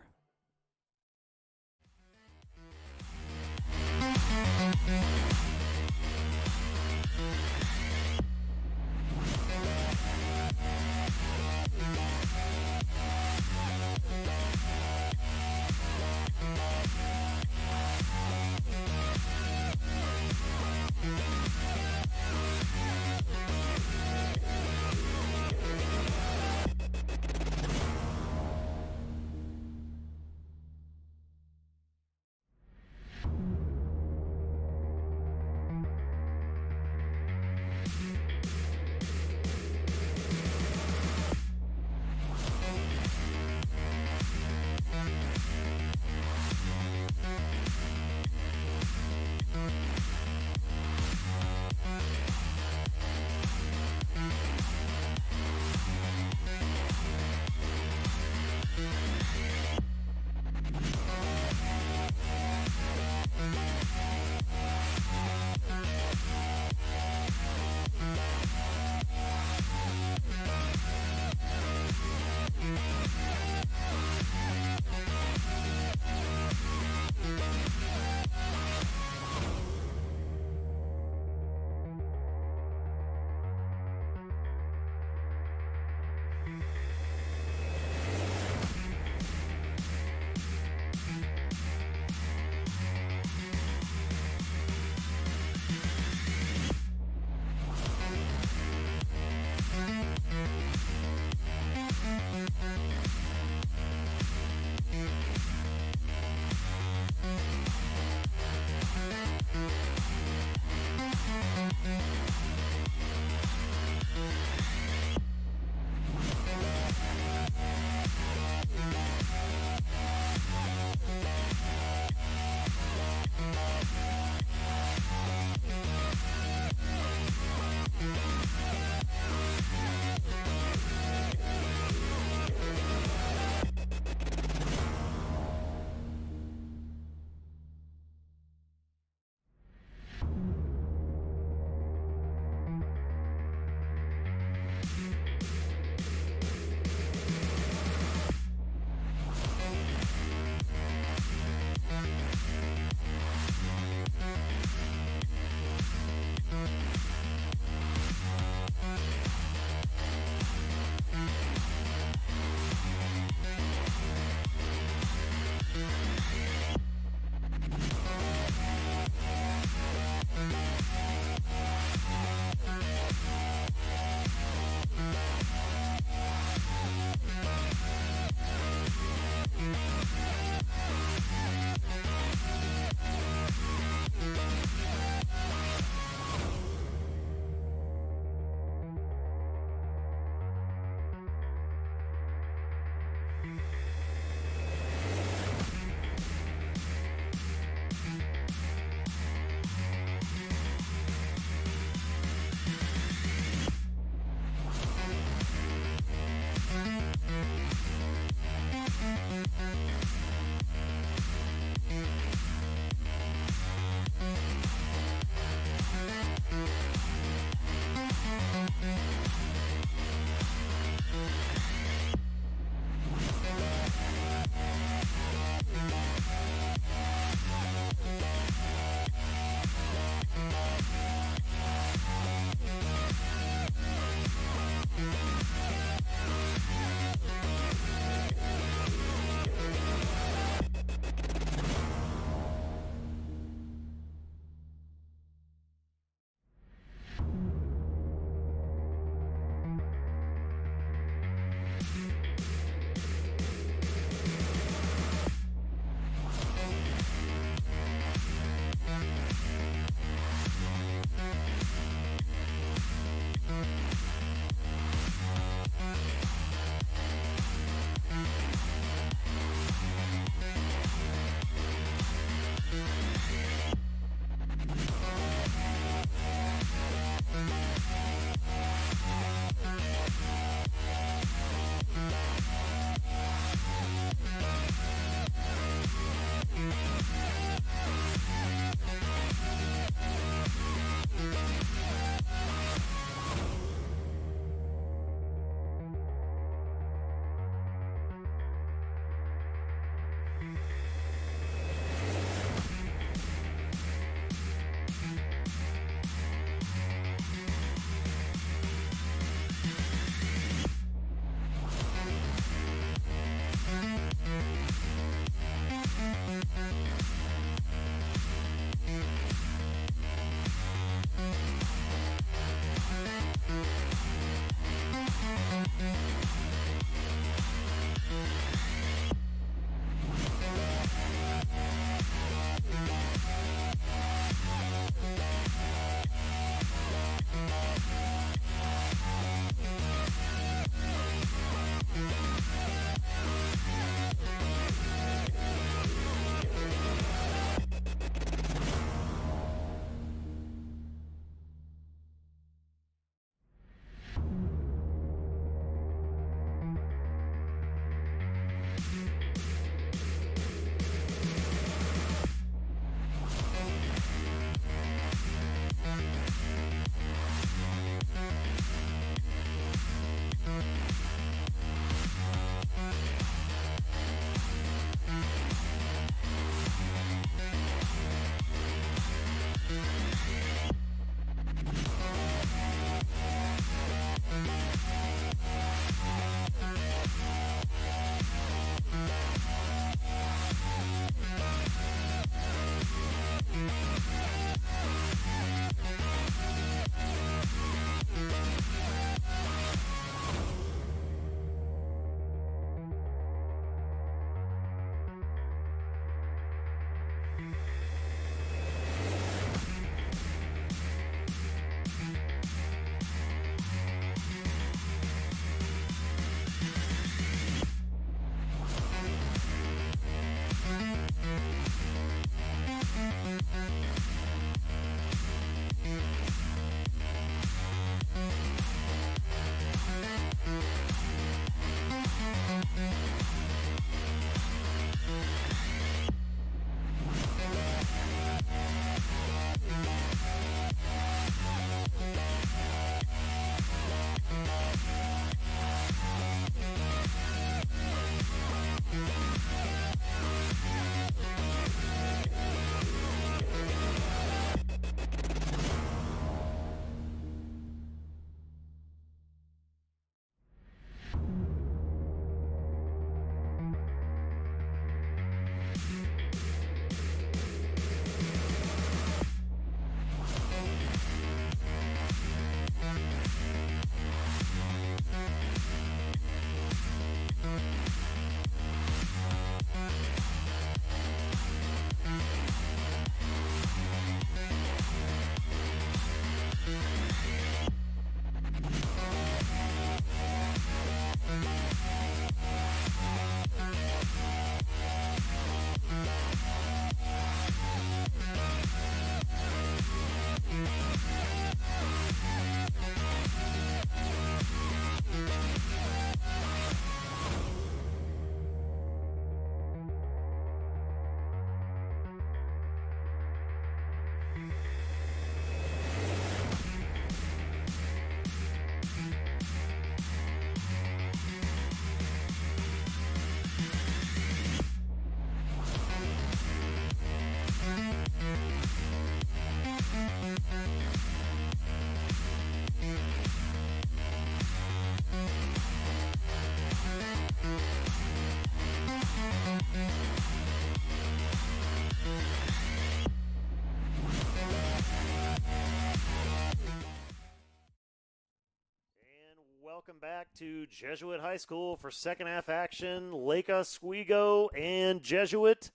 Welcome back to Jesuit High School for second half action. Lake Oswego and Jesuit.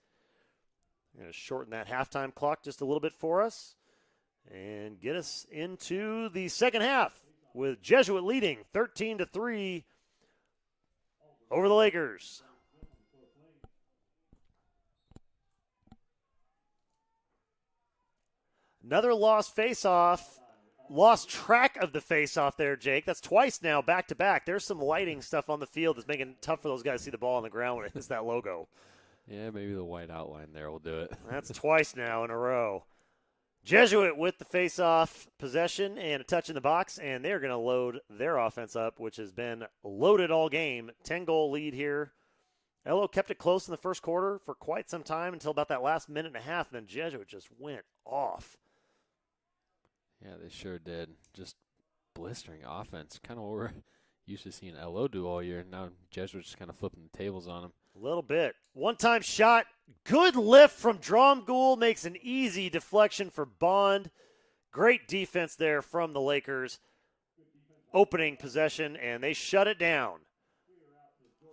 I'm going to shorten that halftime clock just a little bit for us and get us into the second half with Jesuit leading 13-3 over the Lakers. Another lost face-off. Lost track of the face-off there, Jake. That's twice now, back-to-back. There's some lighting stuff on the field that's making it tough for those guys to see the ball on the ground when it hits that logo. Yeah, maybe the white outline there will do it. That's twice now in a row. Jesuit with the face-off possession and a touch in the box, and they're going to load their offense up, which has been loaded all game. 10-goal lead here. Elo kept it close in the first quarter for quite some time until about that last minute and a half, and then Jesuit just went off. Yeah, they sure did. Just blistering offense. Kind of what we're used to seeing LO do all year. Now Jesuit's just kind of flipping the tables on them. A little bit. One-time shot. Good lift from Dromgoole. Makes an easy deflection for Bond. Great defense there from the Lakers. Opening possession, and they shut it down.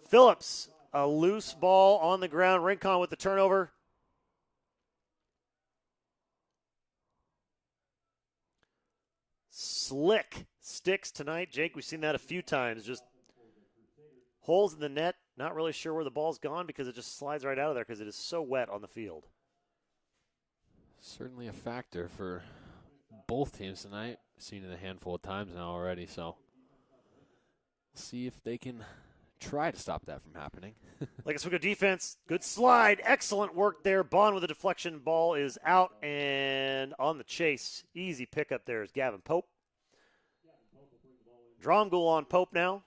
Phillips, a loose ball on the ground. Rincon with the turnover. Slick sticks tonight. Jake, we've seen that a few times. Just holes in the net. Not really sure where the ball's gone because it just slides right out of there because it is so wet on the field. Certainly a factor for both teams tonight. Seen it a handful of times now already, so we'll see if they can try to stop that from happening. Like Oswego defense, good slide, excellent work there. Bond with a deflection, ball is out and on the chase. Easy pickup there is Gavin Pope. Dromgoole on Pope now.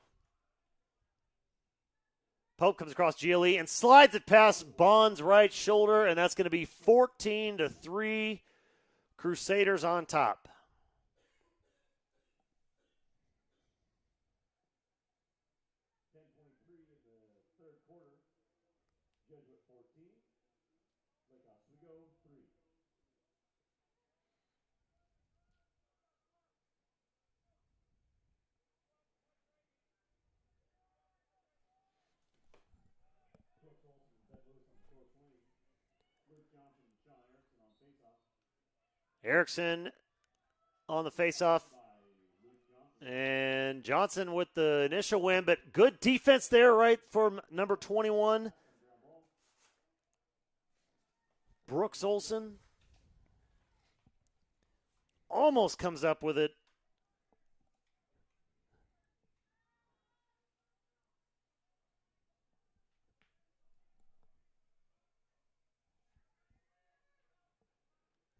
Pope comes across GLE and slides it past Bond's right shoulder, and that's going to be 14-3. Crusaders on top. Erickson on the faceoff. And Johnson with the initial win, but good defense there, right, from number 21. Brooks Olson almost comes up with it.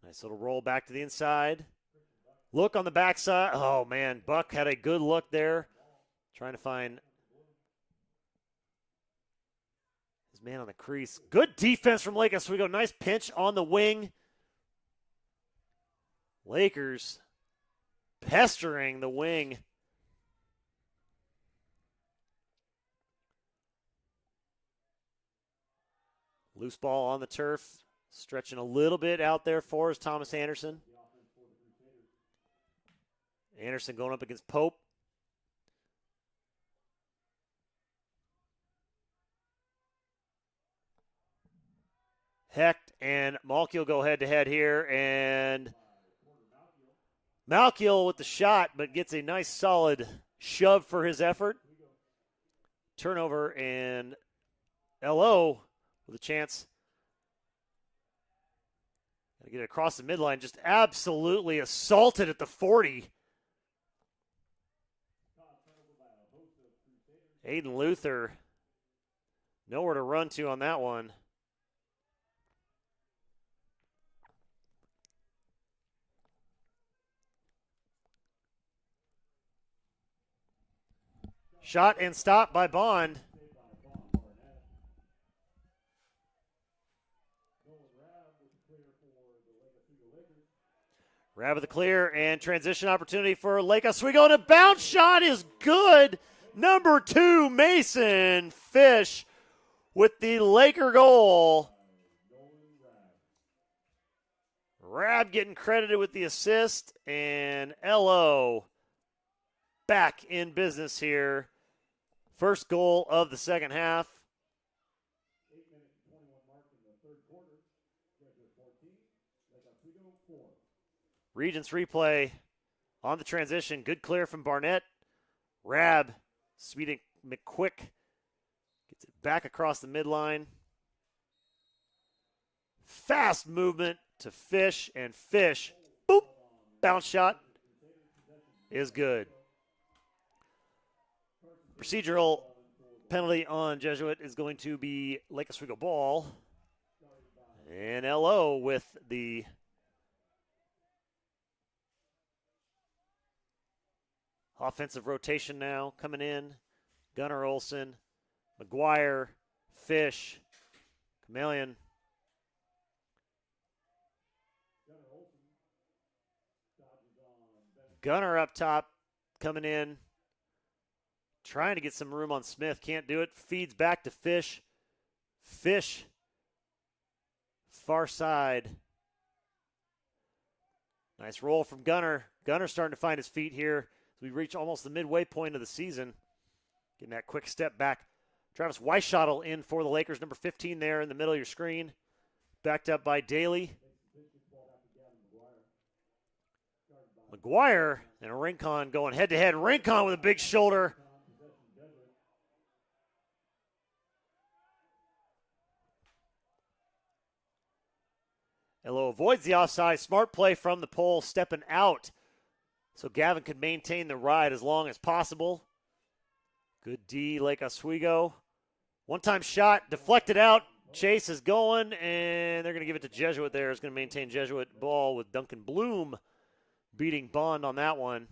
Nice little roll back to the inside. Look on the backside. Oh, man, Buck had a good look there. Trying to find his man on the crease. Good defense from Lake Oswego. Nice pinch on the wing. Lakers pestering the wing. Loose ball on the turf. Stretching a little bit out there for us, Thomas Anderson. Anderson going up against Pope. Hecht and Malkiel go head-to-head here, and Malkiel with the shot, but gets a nice solid shove for his effort. Turnover, and LO with a chance. Got to get it across the midline, just absolutely assaulted at the 40. Aiden Luther, nowhere to run to on that one. Shot and stop by Bond. Rab with the clear and transition opportunity for Lake Oswego, and a bounce shot is good. Number 2, Mason Fish with the Laker goal. Rab getting credited with the assist, and LO back in business here. First goal of the second half. 8-minute 21 mark in the third quarter. Jesuit 14, Lake Oswego 4. Regents replay on the transition. Good clear from Barnett. Rab, Sweet McQuick gets it back across the midline. Fast movement to Fish, and Fish, boop, bounce shot is good. Procedural penalty on Jesuit is going to be Lake Oswego ball. And LO with the offensive rotation now coming in. Gunnar Olson, McGuire, Fish, Chameleon. Gunnar up top coming in. Trying to get some room on Smith. Can't do it. Feeds back to Fish. Fish. Far side. Nice roll from Gunnar. Gunnar starting to find his feet here as we reach almost the midway point of the season. Getting that quick step back. Travis Weishottle in for the Lakers. Number 15 there in the middle of your screen. Backed up by Daly. McGuire and Rincon going head-to-head. Rincon with a big shoulder. Elo avoids the offside. Smart play from the pole, stepping out. So Gavin could maintain the ride as long as possible. Good D, Lake Oswego. One-time shot, deflected out. Chase is going, and they're going to give it to Jesuit there. It's going to maintain Jesuit ball with Duncan Bloom beating Bond on that one.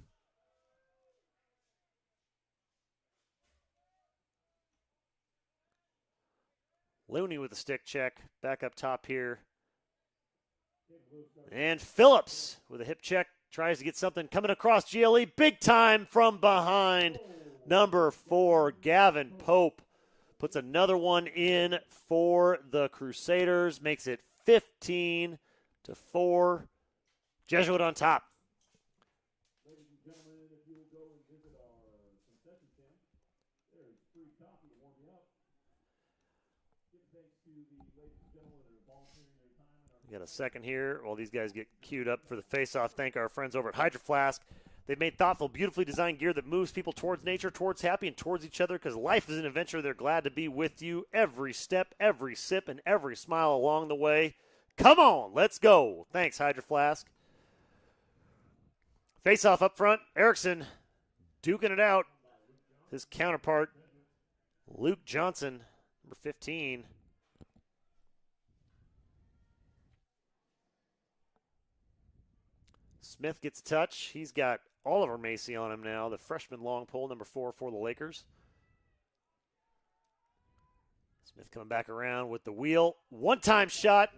Looney with the stick check. Back up top here. And Phillips with a hip check. Tries to get something coming across GLE. Big time from behind. Number 4, Gavin Pope. Puts another one in for the Crusaders. Makes it 15-4. Jesuit on top. Ladies and gentlemen, if you will go and visit our concession stand, there is free coffee to warm you up. Give thanks to the ladies and gentlemen that are volunteering their time. We got a second here while these guys get queued up for the face-off. Thank our friends over at Hydro Flask. They've made thoughtful, beautifully designed gear that moves people towards nature, towards happy, and towards each other, because life is an adventure. They're glad to be with you every step, every sip, and every smile along the way. Come on, let's go. Thanks, Hydro Flask. Face-off up front. Erickson duking it out. His counterpart, Luke Johnson, number 15. Smith gets a touch. He's got Oliver Macy on him now, the freshman long pole, number 4 for the Lakers. Smith coming back around with the wheel. One-time shot,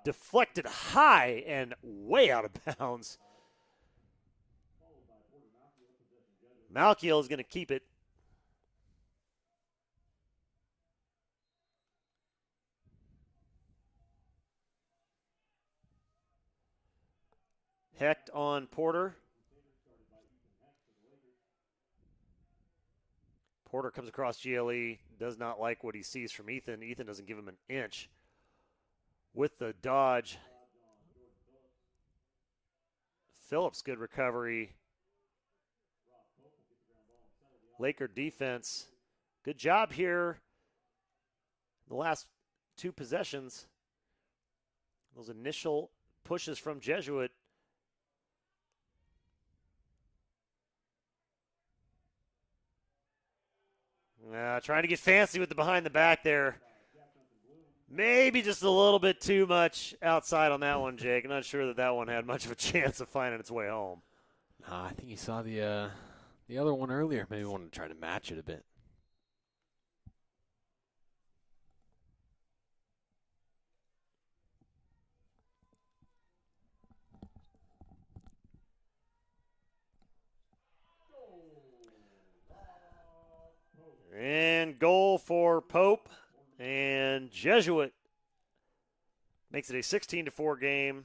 deflected high and way out of bounds. Malkiel is going to keep it. Hecht on Porter. Porter comes across GLE, does not like what he sees from Ethan. Ethan doesn't give him an inch. With the dodge. Phillips, good recovery. Laker defense. Good job here. The last 2 possessions. Those initial pushes from Jesuit. Trying to get fancy with the behind the back there. Maybe just a little bit too much outside on that one, Jake. I'm not sure that one had much of a chance of finding its way home. I think he saw the other one earlier. Maybe wanted to try to match it a bit. And goal for Pope, and Jesuit makes it a 16-4 game.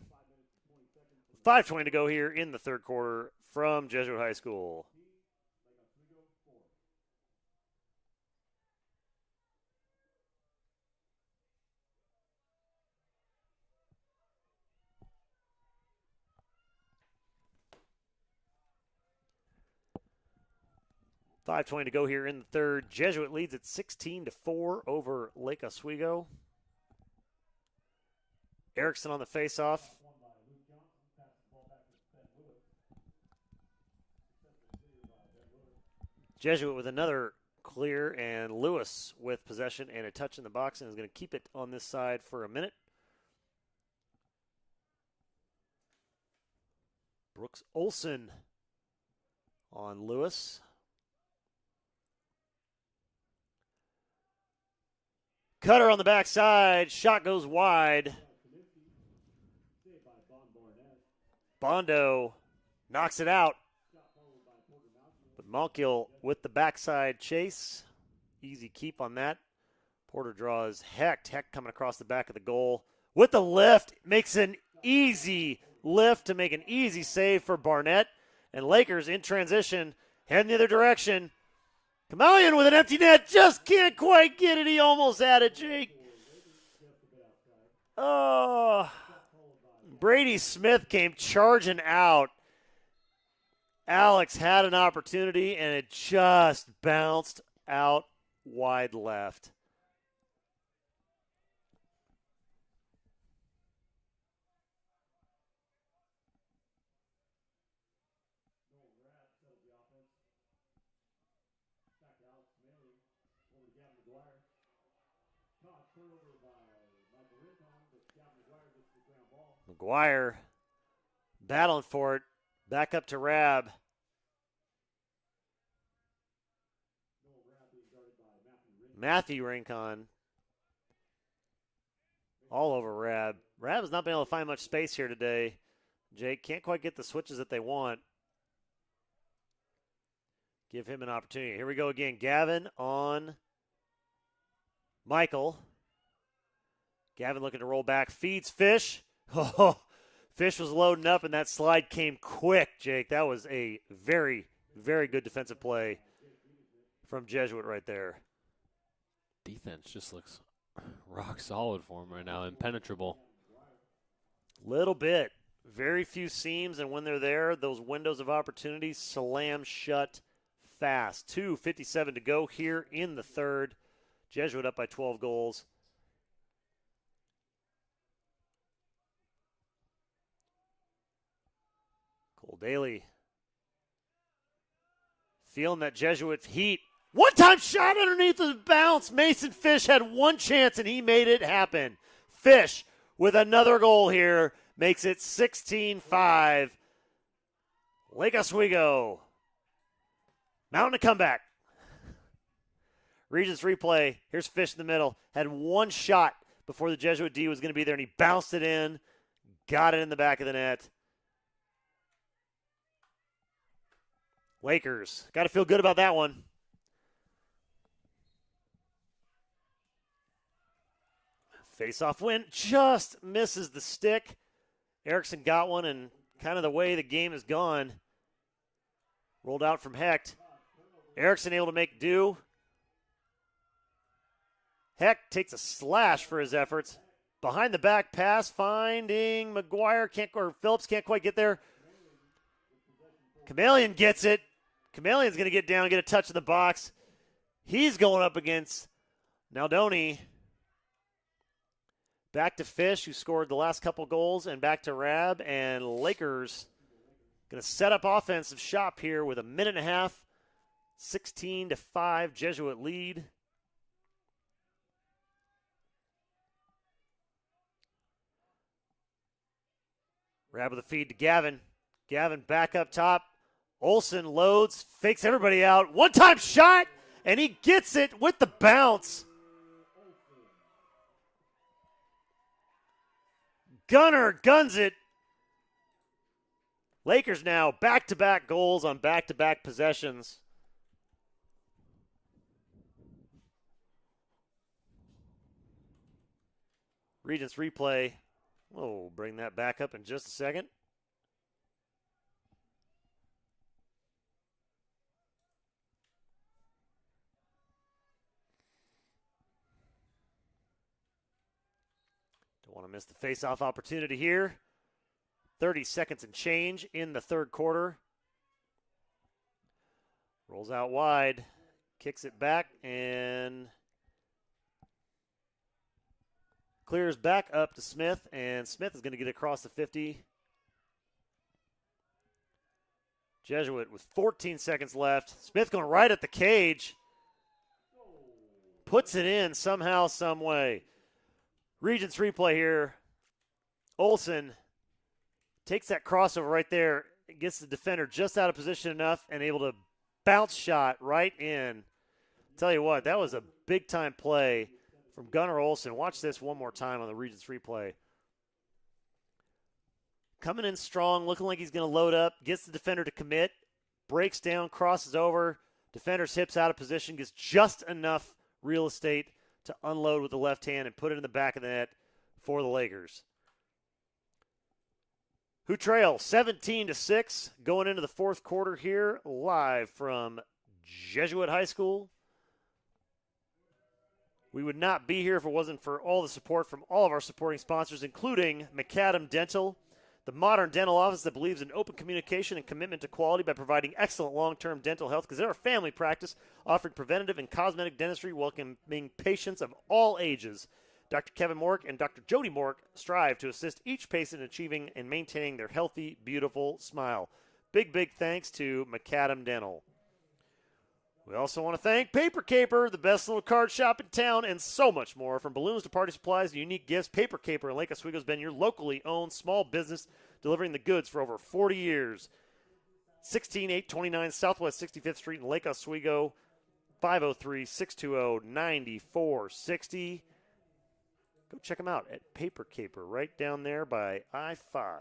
5:20 to go here in the third quarter from Jesuit High School. 5:20 to go here in the third. Jesuit leads at 16-4 over Lake Oswego. Erickson on the faceoff. Jesuit with another clear, and Lewis with possession and a touch in the box, and is going to keep it on this side for a minute. Brooks Olson on Lewis. Cutter on the backside. Shot goes wide. Bondo knocks it out. But Monkiel with the backside chase. Easy keep on that. Porter draws Hecht. Hecht coming across the back of the goal. With the lift. Makes an easy lift to make an easy save for Barnett. And Lakers in transition. Heading the other direction. Kamalian with an empty net, just can't quite get it. He almost had it, Jake. Oh, Brady Smith came charging out. Alex had an opportunity, and it just bounced out wide left. McGuire battling for it. Back up to Rab. Matthew Rincon. All over Rab. Rab has not been able to find much space here today. Jake can't quite get the switches that they want. Give him an opportunity. Here we go again. Gavin on Michael. Gavin looking to roll back. Feeds Fish. Oh, Fish was loading up, and that slide came quick, Jake. That was a very, very good defensive play from Jesuit right there. Defense just looks rock solid for him right now, impenetrable. Little bit. Very few seams, and when they're there, those windows of opportunity slam shut fast. 2:57 to go here in the third. Jesuit up by 12 goals. Cole Daly feeling that Jesuit heat. One-time shot underneath the bounce. Mason Fish had one chance, and he made it happen. Fish with another goal here makes it 16-5. Lake Oswego mounting a comeback. Regents replay. Here's Fish in the middle. Had one shot before the Jesuit D was going to be there, and he bounced it in. Got it in the back of the net. Lakers. Got to feel good about that one. Face-off win. Just misses the stick. Erickson got one, and kind of the way the game has gone. Rolled out from Hecht. Erickson able to make do. Hecht takes a slash for his efforts. Behind the back pass, finding McGuire. Phillips can't quite get there. Kamalian gets it. Kamalian's going to get down, get a touch in the box. He's going up against Naldoni. Back to Fish, who scored the last couple goals, and back to Rab. And Lakers going to set up offensive shop here with a minute and a half. 16-5 Jesuit lead. Rab with a feed to Gavin. Gavin back up top. Olsen loads, fakes everybody out. One-time shot, and he gets it with the bounce. Gunner guns it. Lakers now back-to-back goals on back-to-back possessions. Regents replay. We'll bring that back up in just a second. Don't want to miss the face-off opportunity here. 30 seconds and change in the third quarter. Rolls out wide, kicks it back, and clears back up to Smith, and Smith is going to get across the 50. Jesuit with 14 seconds left. Smith going right at the cage. Puts it in somehow, some way. Regents replay here. Olsen takes that crossover right there, gets the defender just out of position enough and able to bounce shot right in. Tell you what, that was a big-time play from Gunnar Olsen. Watch this one more time on the Regents replay. Coming in strong, looking like he's going to load up, gets the defender to commit, breaks down, crosses over, defender's hips out of position, gets just enough real estate to unload with the left hand and put it in the back of the net for the Lakers, who trail 17-6 going into the fourth quarter here, live from Jesuit High School. We would not be here if it wasn't for all the support from all of our supporting sponsors, including Macadam Dental, the modern dental office that believes in open communication and commitment to quality by providing excellent long-term dental health, because they're a family practice offering preventative and cosmetic dentistry, welcoming patients of all ages. Dr. Kevin Mork and Dr. Jody Mork strive to assist each patient in achieving and maintaining their healthy, beautiful smile. Big, big thanks to Macadam Dental. We also want to thank Paper Caper, the best little card shop in town, and so much more. From balloons to party supplies and unique gifts, Paper Caper in Lake Oswego has been your locally owned small business delivering the goods for over 40 years. 16829 Southwest 65th Street in Lake Oswego, 503-620-9460. Go check them out at Paper Caper right down there by I-5.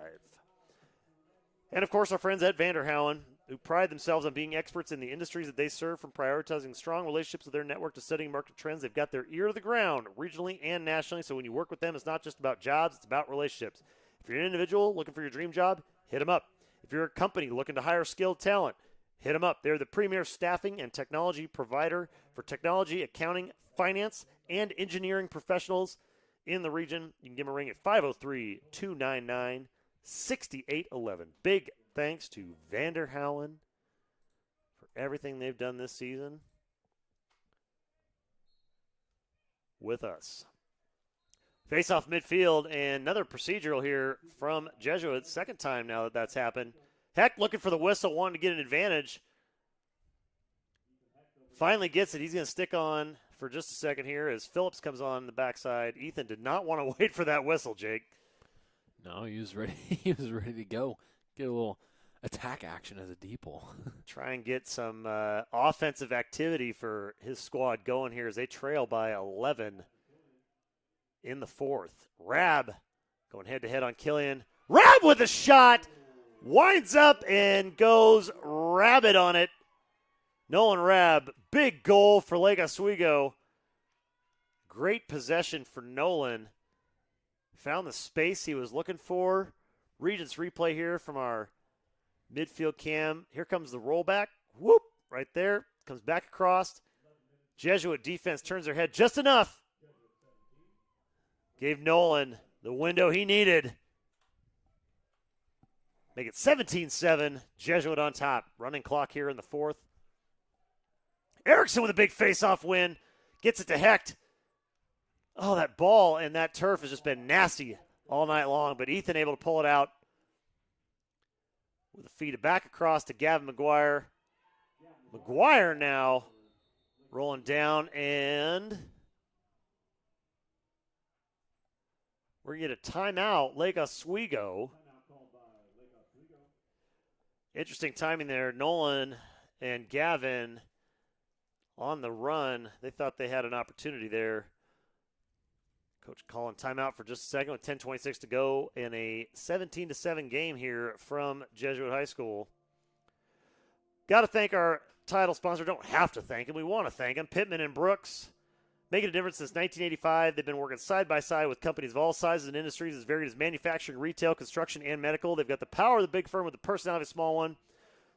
And, of course, our friends at Vanderhouen, who pride themselves on being experts in the industries that they serve, from prioritizing strong relationships with their network to studying market trends. They've got their ear to the ground regionally and nationally, so when you work with them, it's not just about jobs, it's about relationships. If you're an individual looking for your dream job, hit them up. If you're a company looking to hire skilled talent, hit them up. They're the premier staffing and technology provider for technology, accounting, finance, and engineering professionals in the region. You can give them a ring at 503-299-6811. Big thanks to Vanderhouen for everything they've done this season with us. Face off midfield, and another procedural here from Jesuit. Second time now that that's happened. Heck looking for the whistle, wanting to get an advantage. Finally gets it. He's going to stick on for just a second here as Phillips comes on the backside. Ethan did not want to wait for that whistle, Jake. No, he was ready. He was ready to go. Get a little attack action as a DPOL. Try and get some offensive activity for his squad going here as they trail by 11 in the fourth. Rab going head-to-head on Killian. Rab with a shot. Winds up and goes rabbit on it. Nolan Rab, big goal for Lake Oswego. Great possession for Nolan. Found the space he was looking for. Regents replay here from our midfield cam. Here comes the rollback. Whoop, right there. Comes back across. Jesuit defense turns their head just enough. Gave Nolan the window he needed. Make it 17-7. Jesuit on top. Running clock here in the fourth. Erickson with a big face-off win. Gets it to Hecht. Oh, that ball and that turf has just been nasty all night long, but Ethan able to pull it out with a feed it back across to Gavin McGuire. McGuire now rolling down, and we're going to get a timeout. Lake Oswego. Interesting timing there. Nolan and Gavin on the run. They thought they had an opportunity there. Coach calling timeout for just a second with 10:26 to go in a 17-7 game here from Jesuit High School. Got to thank our title sponsor. Don't have to thank him. We want to thank him. Pittman and Brooks. Making a difference since 1985. They've been working side by side with companies of all sizes and industries as varied as manufacturing, retail, construction, and medical. They've got the power of the big firm with the personality of a small one.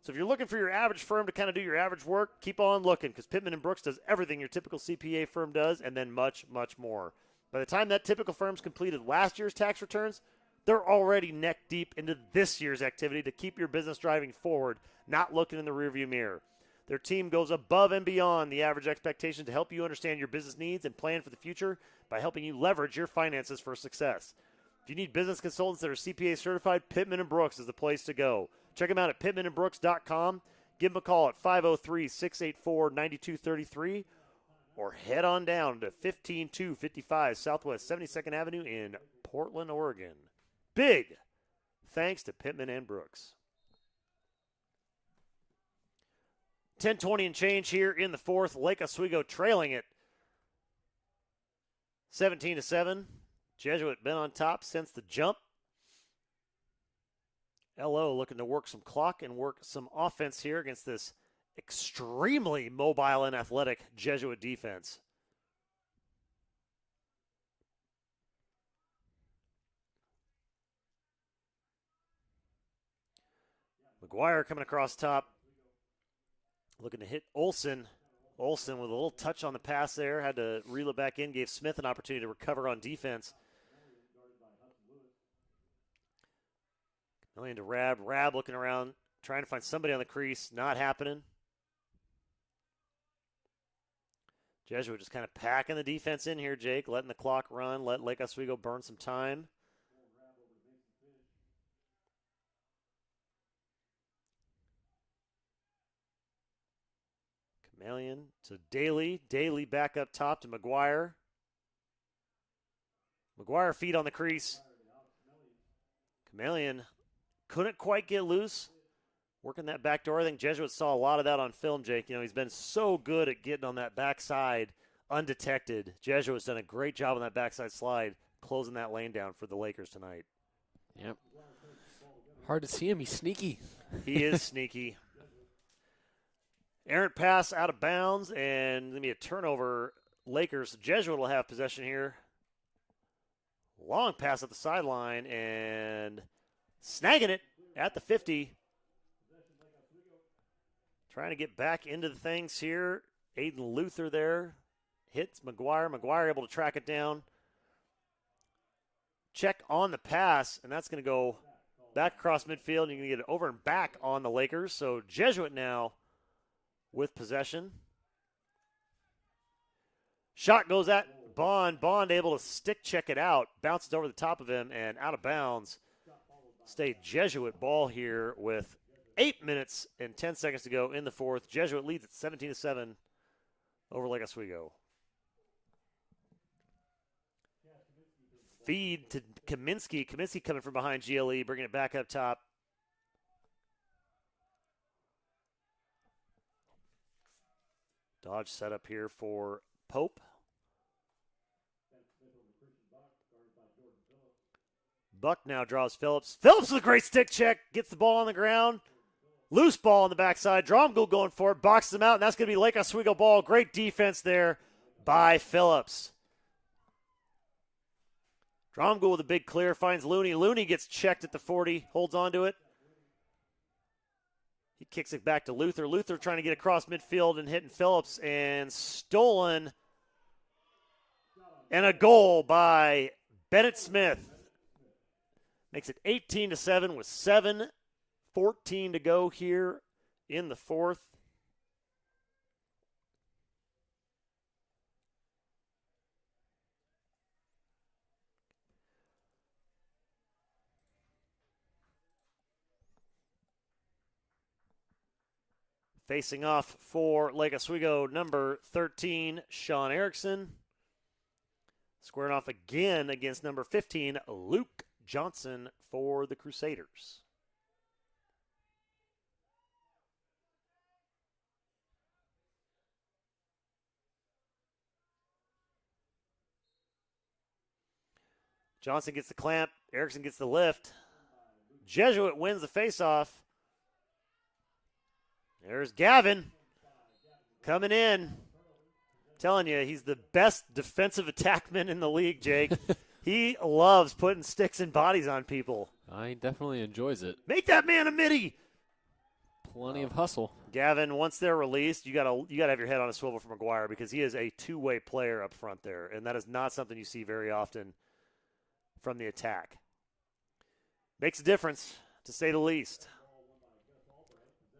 So if you're looking for your average firm to kind of do your average work, keep on looking, because Pittman and Brooks does everything your typical CPA firm does, and then much, much more. By the time that typical firm's completed last year's tax returns, they're already neck deep into this year's activity to keep your business driving forward, not looking in the rearview mirror. Their team goes above and beyond the average expectation to help you understand your business needs and plan for the future by helping you leverage your finances for success. If you need business consultants that are CPA certified, Pittman & Brooks is the place to go. Check them out at pittmanandbrooks.com. Give them a call at 503-684-9233 or head on down to 15255 Southwest 72nd Avenue in Portland, Oregon. Big thanks to Pittman & Brooks. 10:20 and change here in the fourth. Lake Oswego trailing it 17-7. Jesuit been on top since the jump. LO looking to work some clock and work some offense here against this extremely mobile and athletic Jesuit defense. McGuire coming across top. Looking to hit Olsen. Olsen with a little touch on the pass there. Had to reel it back in. Gave Smith an opportunity to recover on defense. Million to Rab. Rab looking around, trying to find somebody on the crease. Not happening. Jesuit just kind of packing the defense in here, Jake. Letting the clock run. Let Lake Oswego burn some time. Chameleon to Daly. Daly back up top to McGuire. McGuire feet on the crease. Chameleon couldn't quite get loose. Working that back door. I think Jesuit saw a lot of that on film, Jake. You know, he's been so good at getting on that backside undetected. Jesuit's done a great job on that backside slide, closing that lane down for the Lakers tonight. Yep. Hard to see him. He's sneaky. He is sneaky. Errant pass out of bounds, and going to be a turnover. Lakers. Jesuit will have possession here. Long pass at the sideline, and snagging it at the 50. Trying to get back into the things here. Aiden Luther there. Hits McGuire. McGuire able to track it down. Check on the pass, and that's going to go back across midfield. And you can get it over and back on the Lakers. So Jesuit now with possession. Shot goes at Bond. Bond able to stick check it out. Bounces over the top of him and out of bounds. Stay Jesuit ball here with 8 minutes and 10 seconds to go in the fourth. Jesuit leads at 17-7 over Lake Oswego. Feed to Kaminsky. Kaminsky coming from behind GLE, bringing it back up top. Dodge set up here for Pope. Buck now draws Phillips. Phillips with a great stick check. Gets the ball on the ground. Loose ball on the backside. Dromgold going for it. Boxes him out, and that's going to be Lake Oswego ball. Great defense there by Phillips. Dromgold with a big clear. Finds Looney. Looney gets checked at the 40. Holds on to it. He kicks it back to Luther. Luther trying to get across midfield and hitting Phillips, and stolen. And a goal by Bennett Smith. Makes it 18-7 with 7:14 to go here in the fourth. Facing off for Lake Oswego, number 13, Sean Erickson. Squaring off again against number 15, Luke Johnson for the Crusaders. Johnson gets the clamp. Erickson gets the lift. Jesuit wins the faceoff. There's Gavin coming in. Telling you, he's the best defensive attackman in the league, Jake. He loves putting sticks and bodies on people. He definitely enjoys it. Make that man a midi. Plenty of hustle. Gavin, once they're released, you gotta have your head on a swivel for McGuire because he is a two-way player up front there, and that is not something you see very often from the attack. Makes a difference, to say the least.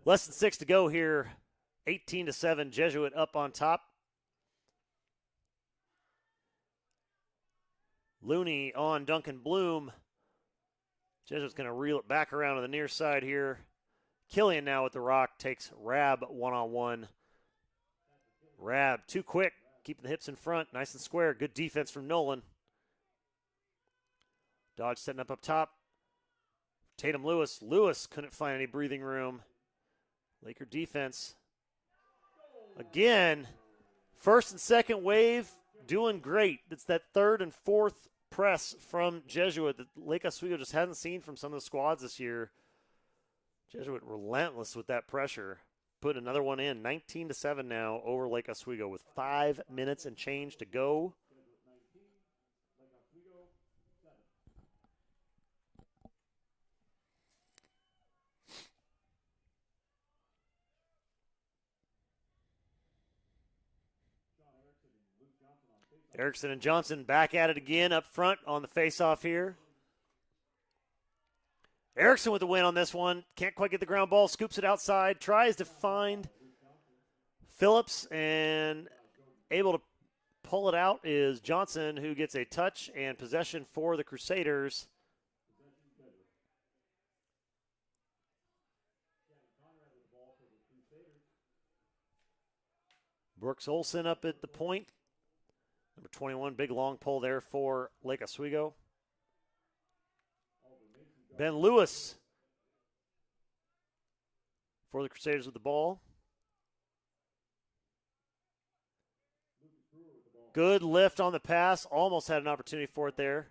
Less than 6 to go here 18-7, Jesuit up on top. Looney on Duncan Bloom. Jesuit's going to reel it back around to the near side here. Killian now with the rock, takes Rab one-on-one. Rab too quick, keeping the hips in front, nice and square. Good defense from Nolan. Dodge setting up top. Tatum Lewis. Lewis couldn't find any breathing room. Laker defense. Again, first and second wave doing great. It's that third and fourth press from Jesuit that Lake Oswego just hasn't seen from some of the squads this year. Jesuit relentless with that pressure. Put another one in. 19-7 now over Lake Oswego with 5 minutes and change to go. Erickson and Johnson back at it again up front on the face-off here. Erickson with the win on this one. Can't quite get the ground ball. Scoops it outside. Tries to find Phillips, and able to pull it out is Johnson, who gets a touch and possession for the Crusaders. Brooks Olsen up at the point. Number 21, big long pull there for Lake Oswego. Ben Lewis for the Crusaders with the ball. Good lift on the pass. Almost had an opportunity for it there.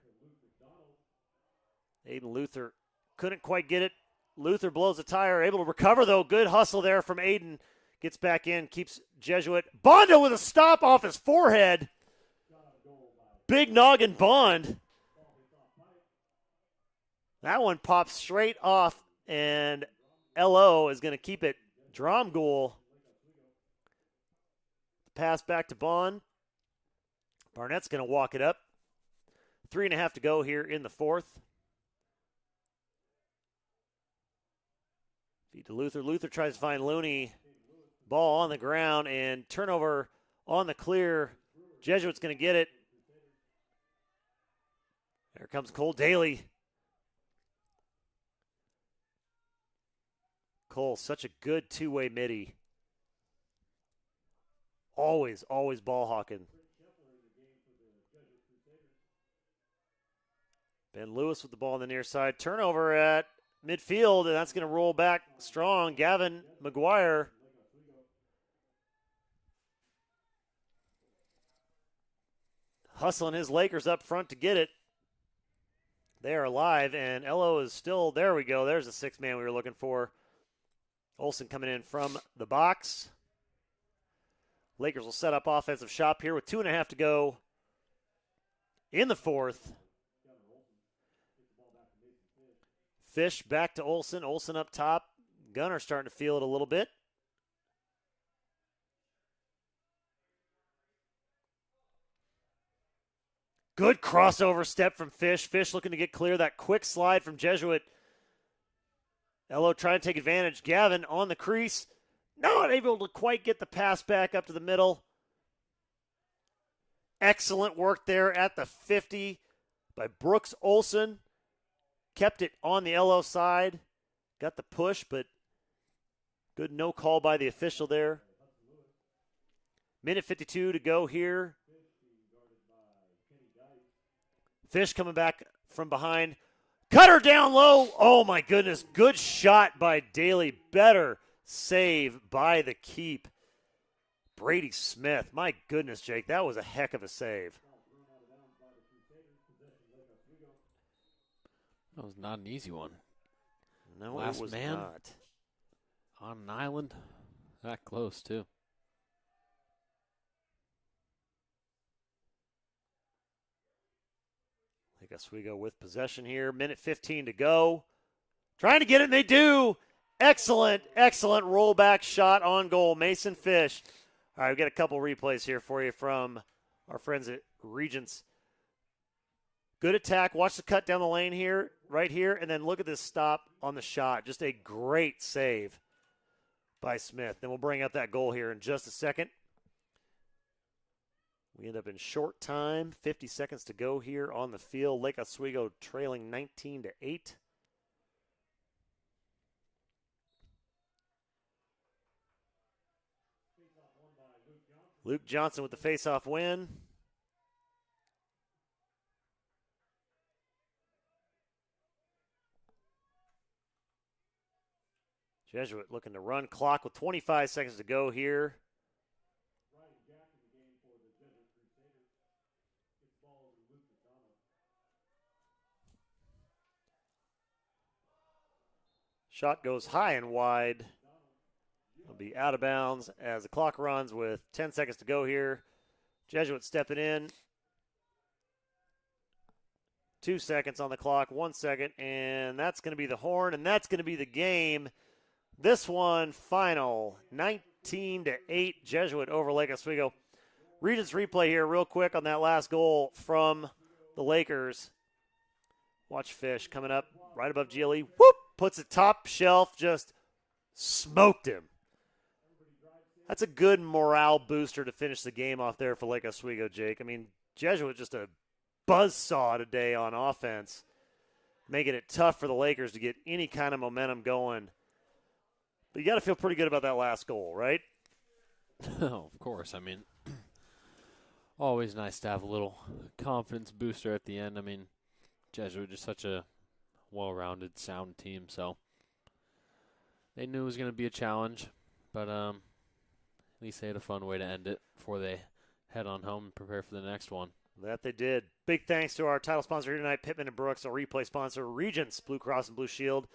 Aiden Luther couldn't quite get it. Luther blows the tire. Able to recover, though. Good hustle there from Aiden. Gets back in. Keeps Jesuit. Bondo with a stop off his forehead. Big noggin Bond. That one pops straight off, and LO is going to keep it. Dromgoole. Pass back to Bond. Barnett's going to walk it up. 3.5 to go here in the fourth. Feed to Luther. Luther tries to find Looney. Ball on the ground, and turnover on the clear. Jesuit's going to get it. There comes Cole Daly. Cole, such a good two-way midi. Always ball hawking. Ben Lewis with the ball on the near side. Turnover at midfield, and that's going to roll back strong. Gavin McGuire. Hustling his Lakers up front to get it. They are alive, and Elo is still, there we go. There's the sixth man we were looking for. Olsen coming in from the box. Lakers will set up offensive shop here with 2.5 to go in the fourth. Fish back to Olsen. Olsen up top. Gunner starting to feel it a little bit. Good crossover step from Fish. Fish looking to get clear. That quick slide from Jesuit. Elo trying to take advantage. Gavin on the crease. Not able to quite get the pass back up to the middle. Excellent work there at the 50 by Brooks Olsen. Kept it on the Elo side. Got the push, but good no call by the official there. Minute 52 to go here. Fish coming back from behind. Cutter down low. Oh, my goodness. Good shot by Daly. Better save by the keep. Brady Smith. My goodness, Jake. That was a heck of a save. That was not an easy one. No, Last it was man not. on an island. That close, too. I guess we go with possession here. Minute 15 to go. Trying to get it, and they do. Excellent rollback shot on goal. Mason Fish. All right, we've got a couple replays here for you from our friends at Regents. Good attack. Watch the cut down the lane here, right here, and then look at this stop on the shot. Just a great save. by Smith. Then we'll bring up that goal here in just a second. We end up in short time, 50 seconds to go here on the field. Lake Oswego trailing 19-8. Luke Johnson with the faceoff win. Jesuit looking to run clock with 25 seconds to go here. Shot goes high and wide. It'll be out of bounds as the clock runs with 10 seconds to go here. Jesuit stepping in. 2 seconds on the clock, 1 second, and that's going to be the horn, and that's going to be the game. This one final, 19-8, Jesuit over Lake Oswego. Regents replay here real quick on that last goal from the Lakers. Watch Fish coming up right above GLE. Whoop! Puts it top shelf, just smoked him. That's a good morale booster to finish the game off there for Lake Oswego, Jake. I mean, Jesuit just a buzzsaw today on offense, making it tough for the Lakers to get any kind of momentum going. But you got to feel pretty good about that last goal, right? Oh, of course. I mean, always nice to have a little confidence booster at the end. I mean, Jesuit just such a well-rounded, sound team, so they knew it was going to be a challenge, but at least they had a fun way to end it before they head on home and prepare for the next one. That they did. Big thanks to our title sponsor here tonight, Pittman and Brooks, our replay sponsor, Regents, Blue Cross and Blue Shield,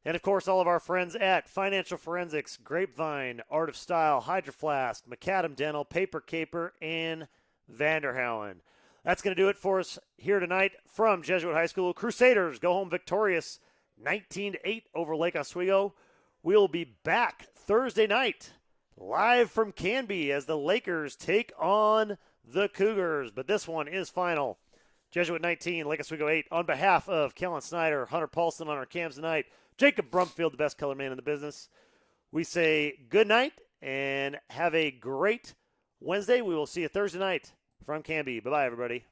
and, of course, all of our friends at Financial Forensics, Grapevine, Art of Style, Hydro Flask, McAdam Dental, Paper Caper, and Vanderhouen. That's going to do it for us here tonight from Jesuit High School. Crusaders go home victorious 19-8 over Lake Oswego. We'll be back Thursday night live from Canby as the Lakers take on the Cougars. But this one is final. Jesuit 19, Lake Oswego 8. On behalf of Kellen Snyder, Hunter Paulson on our cams tonight, Jacob Brumfield, the best color man in the business, we say good night and have a great Wednesday. We will see you Thursday night from Canby. Bye-bye, everybody.